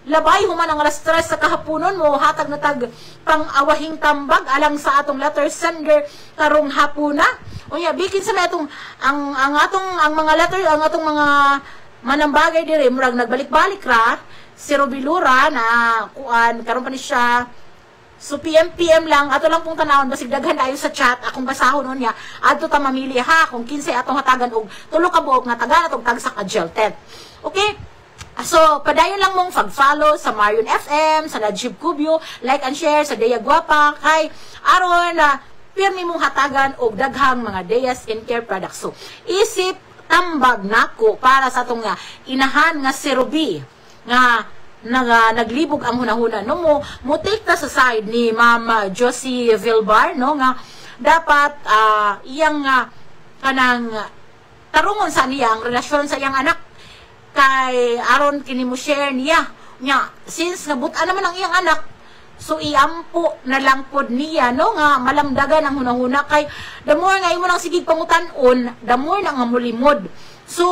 labay human ang alas 3 sa kahaponon mo, hatag na tag pang-awahing tambag alang sa atong letter sender karong hapuna. Unya, bikin sa atong ang mga letter, ang atong mga manambagay dire murag nagbalik-balik ra si Robilura na kuan karon pa ni siya. So PM lang ato lang pong tanawon basig daghan ayo sa chat akong basahon unya adto ta mamili ha kung 15 atong hatagan og tulo ka buok nga taga atong tagsa ka gel tent. Okay? So, padayon lang mong follow sa Marion FM, sa Najib Cubio, like and share sa Dea Guapa, kay aron na pirmi mong hatagan og daghang mga Dea Skincare products. So, isip tambag nako para sa atong inahan nga si Ruby nga naglibog ang hunahuna no mo take ta sa side ni Ma'am Josie Vilbar no nga dapat iyang kanang tarungon sa niya ang relasyon sa iyang anak kay aron kini mo share niya since nabutan naman ang iyang anak. So, iampo na lang pod niya, no? Nga, malamdagan ang hunahuna kay the more nga imo nang sigig pangutanon, the more na nga mulimod. So,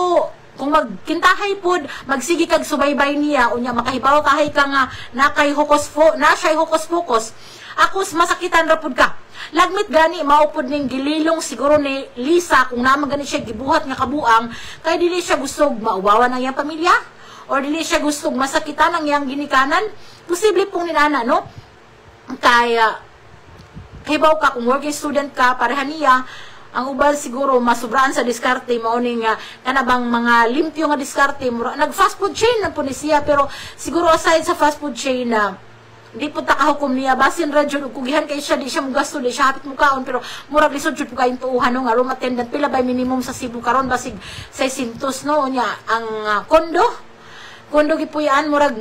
kung magkintahay pod, magsigi kag subaybay niya, unya makahibaw kahay ka nga na siya'y hukos-focus. Ako, masakitan ra pod ka. Lagmit gani, maupod ning gililong siguro ni Lisa, kung naman gani siya gibuhat nga kabuang, kay dili siya gustog mauwawan ang iyang pamilya, or dili siya gustog masakitan ang iyang ginikanan, posible pong ninana, no? Kaya, hibaw ka, kung working student ka, parehan niya, ang uban siguro, masubraan sa diskarte, mauning kanabang mga limpyo nga diskarte, nag-fast food chain na po ni siya, pero siguro aside sa fast food chain na, di po takahukom niya, basin radyo, kugihan kay siya, di siya gasto, di siya hapit mukaon, pero murag lisod jud po kayong tuuhan, no, nga room attendant, pila ba minimum sa Cebu karon basig 600, no, niya, ang kondo gipuyan, murag,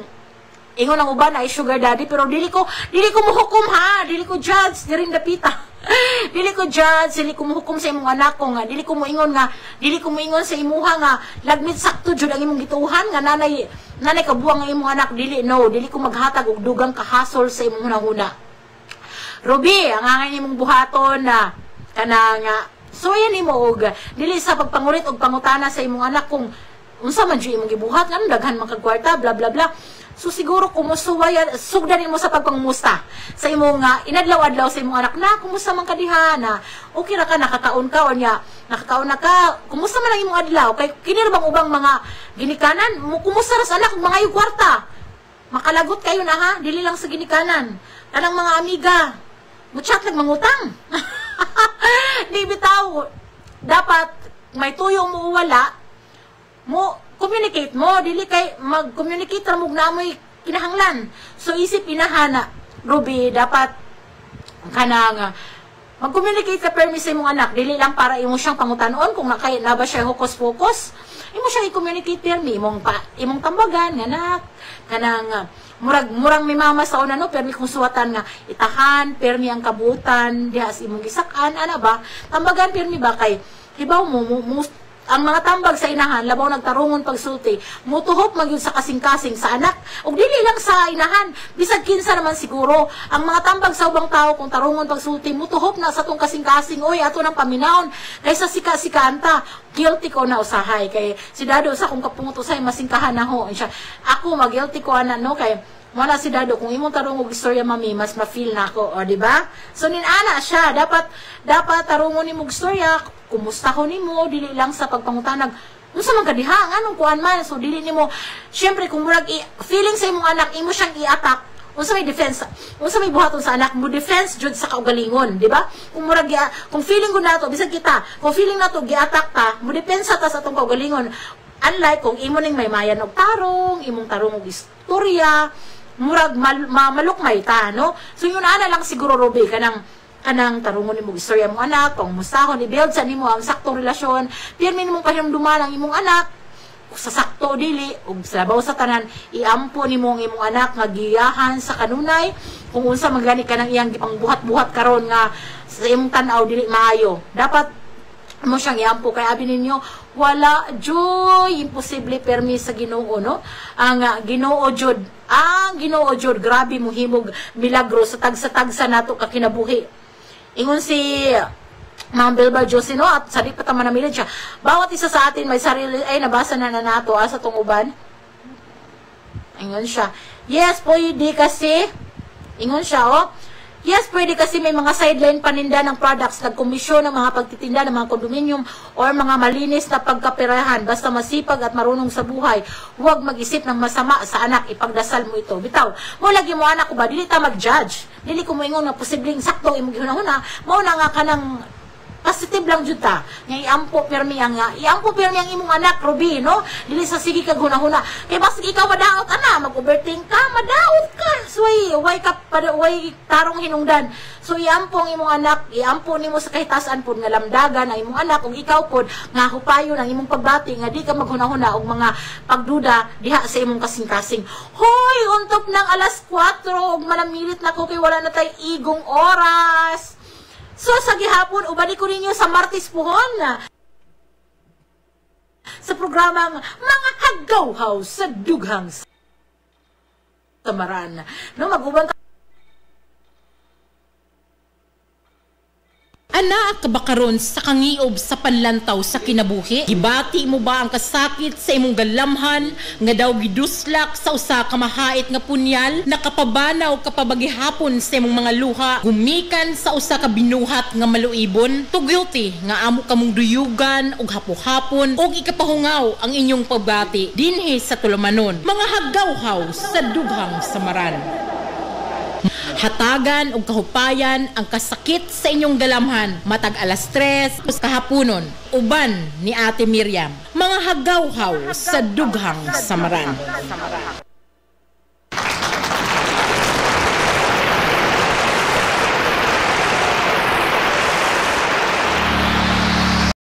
ingon ang uban ay sugar daddy, pero dili ko muhukom ha, dili ko judge, diring dapita. Dili ko judge, dili ko muhukom sa imong anak ko nga, dili ko moingon sa imuha nga, lagmit sakto jud ang imong gituhan nga nanay kabuang ang imong anak, dili ko maghatag og dugang kahasol sa imong hunahuna. Ruby, ang angay imong buhaton na kanang so yan imo og dili sa pagpangulit og pangutana sa imong anak kung unsa man jud imong gibuhat nga daghan man kag kwarta bla bla bla. So siguro kumusuway sugdanin mo sa pagpangumusta sa imong inadlaw-adlaw sa imong anak na kumusta man ka diha na okay ra ka nakakaon ka o nya nakakaon na ka kumusta man ang imong adlaw kay kini ra bang ubang mga ginikanan mo kumusta ra sa anak mga yung kwarta makalagot kayo na ha dili lang sa ginikanan kanang mga amiga mo chat lang mangutang di bitaw dapat may tuyo mo wala mo communicate mo, dili kay mag-communicate ra mug naamoy kinahanglan. So isip inahana, Ruby, dapat kanang mag-communicate sa permis sa imong anak, dili lang para imo siyang pangutanon kung nakay na ba siya hukos-focus. Imo siyang i-communicate permi imong tambagan nga anak kanang murang may mama sa una no permi kung suwatan nga itahan permi ang kabutan diha sa imong gisakan ana ba tambagan permi ba kay hibaw mo ang mga tambag sa inahan labaw nagtarungon pagsulti mutuhop magyud sa kasing-kasing sa anak ug dili lang sa inahan bisag kinsa naman siguro ang mga tambag sa ubang tao kung tarungon pagsulti mutuhop na sa tong kasing-kasing oy ato nang paminawon kaysa sika-sikanta guilty ko na usahay kay si Dado sa kung kapungot usay masingkahan na ho siya ako mag-guilty ko ana no kay wala si Dado kung imong tarong og istorya mami mas ma-feel na ako o di ba so nin-ana siya dapat tarungon nimo og istorya kumusta ko nimo dili lang sa pagpangutanag unsa man kadiha anong kuan man so dili nimo syempre kung murag feeling sa imong anak imo siyang i-attack unsa may defense unsa may buhaton sa anak mo defense jud sa kaugalingon di ba kung murag kung feeling ko nato bisag kita kung feeling nato gi-attack ta mo depensa ta sa atong kaugalingon unlike kung imo ning may mayan og tarong imong tarong og istorya murag malukmay ta no so yun ana lang siguro Ruby kanang tarungon nimo istorya mo anak kung mustahon i-build sa nimo ang saktong relasyon pirmi nimo pahinumduman ang imong anak sa sakto dili ug sa baw sa tanan iampo nimo ang imong anak nga giyahan sa kanunay kung unsa magani ka nang iyang gipangbuhat-buhat karon nga sa imong tan-aw dili maayo dapat mo siyang iampo kay abi ninyo wala joy imposible permi sa Ginoo no ang Ginoo jud grabe mo himog milagro sa tagsa nato ka kinabuhi ingon si Ma'am Belba Jose no at sa di pa ta manamilid siya bawat isa sa atin may sarili ay nabasa na nato sa tong uban ingon siya yes pwede kasi ingon siya yes, pwede kasi may mga sideline paninda ng products, nagkomisyon ng mga pagtitinda ng mga condominium or mga malinis na pagkaperahan. Basta masipag at marunong sa buhay. Huwag mag-isip ng masama sa anak, ipagdasal mo ito. Bitaw, mo lagi mo anak ko ba? Dili ta mag-judge. Dili ko mo ingon na posibleng sakto imong gihuna-huna. Mao na nga ka ng positive lang jud ta. Nga iampo permi ang imong anak Ruby no. Dili sa sige kag hunahuna. Kay basig ikaw madaot ana, mag-overthink ka, madaot ka. So way tarong hinungdan. So iampo ang imong anak, iampo nimo sa kahitasan pud nga lamdagan ang imong anak ug ikaw pud nga hupayon ang imong pagbati nga di ka maghunahuna og mga pagduda diha sa imong kasing-kasing. Hoy, untop ng alas 4 ug manamilit na ko kay wala na tay igong oras. So, sa gihapon, ubalik ko ninyo sa Martes Puhon sa programang Mga Hagawhaw sa Dughang Samaran. No, mag-ubang Ana ka ba karon sa kangiob sa panlantaw sa kinabuhi? Gibati mo ba ang kasakit sa imong galamhan nga daw giduslak sa usa ka mahait nga punyal nakapabanaw kapabagihapon sa imong mga luha gumikan sa usa ka binuhat nga maluibon? Tugyuti nga amo kamong duyugan og hapon-hapon og ikapahungaw ang inyong pagbati dinhi sa tulumanon. Mga hagawhaw sa Dughang Samaran. Hatagan og kahupayan ang kasakit sa inyong galamhan matag alas 3 kahaponon uban ni Ate Miriam. Mga hagawhaw sa Dughang Samaran.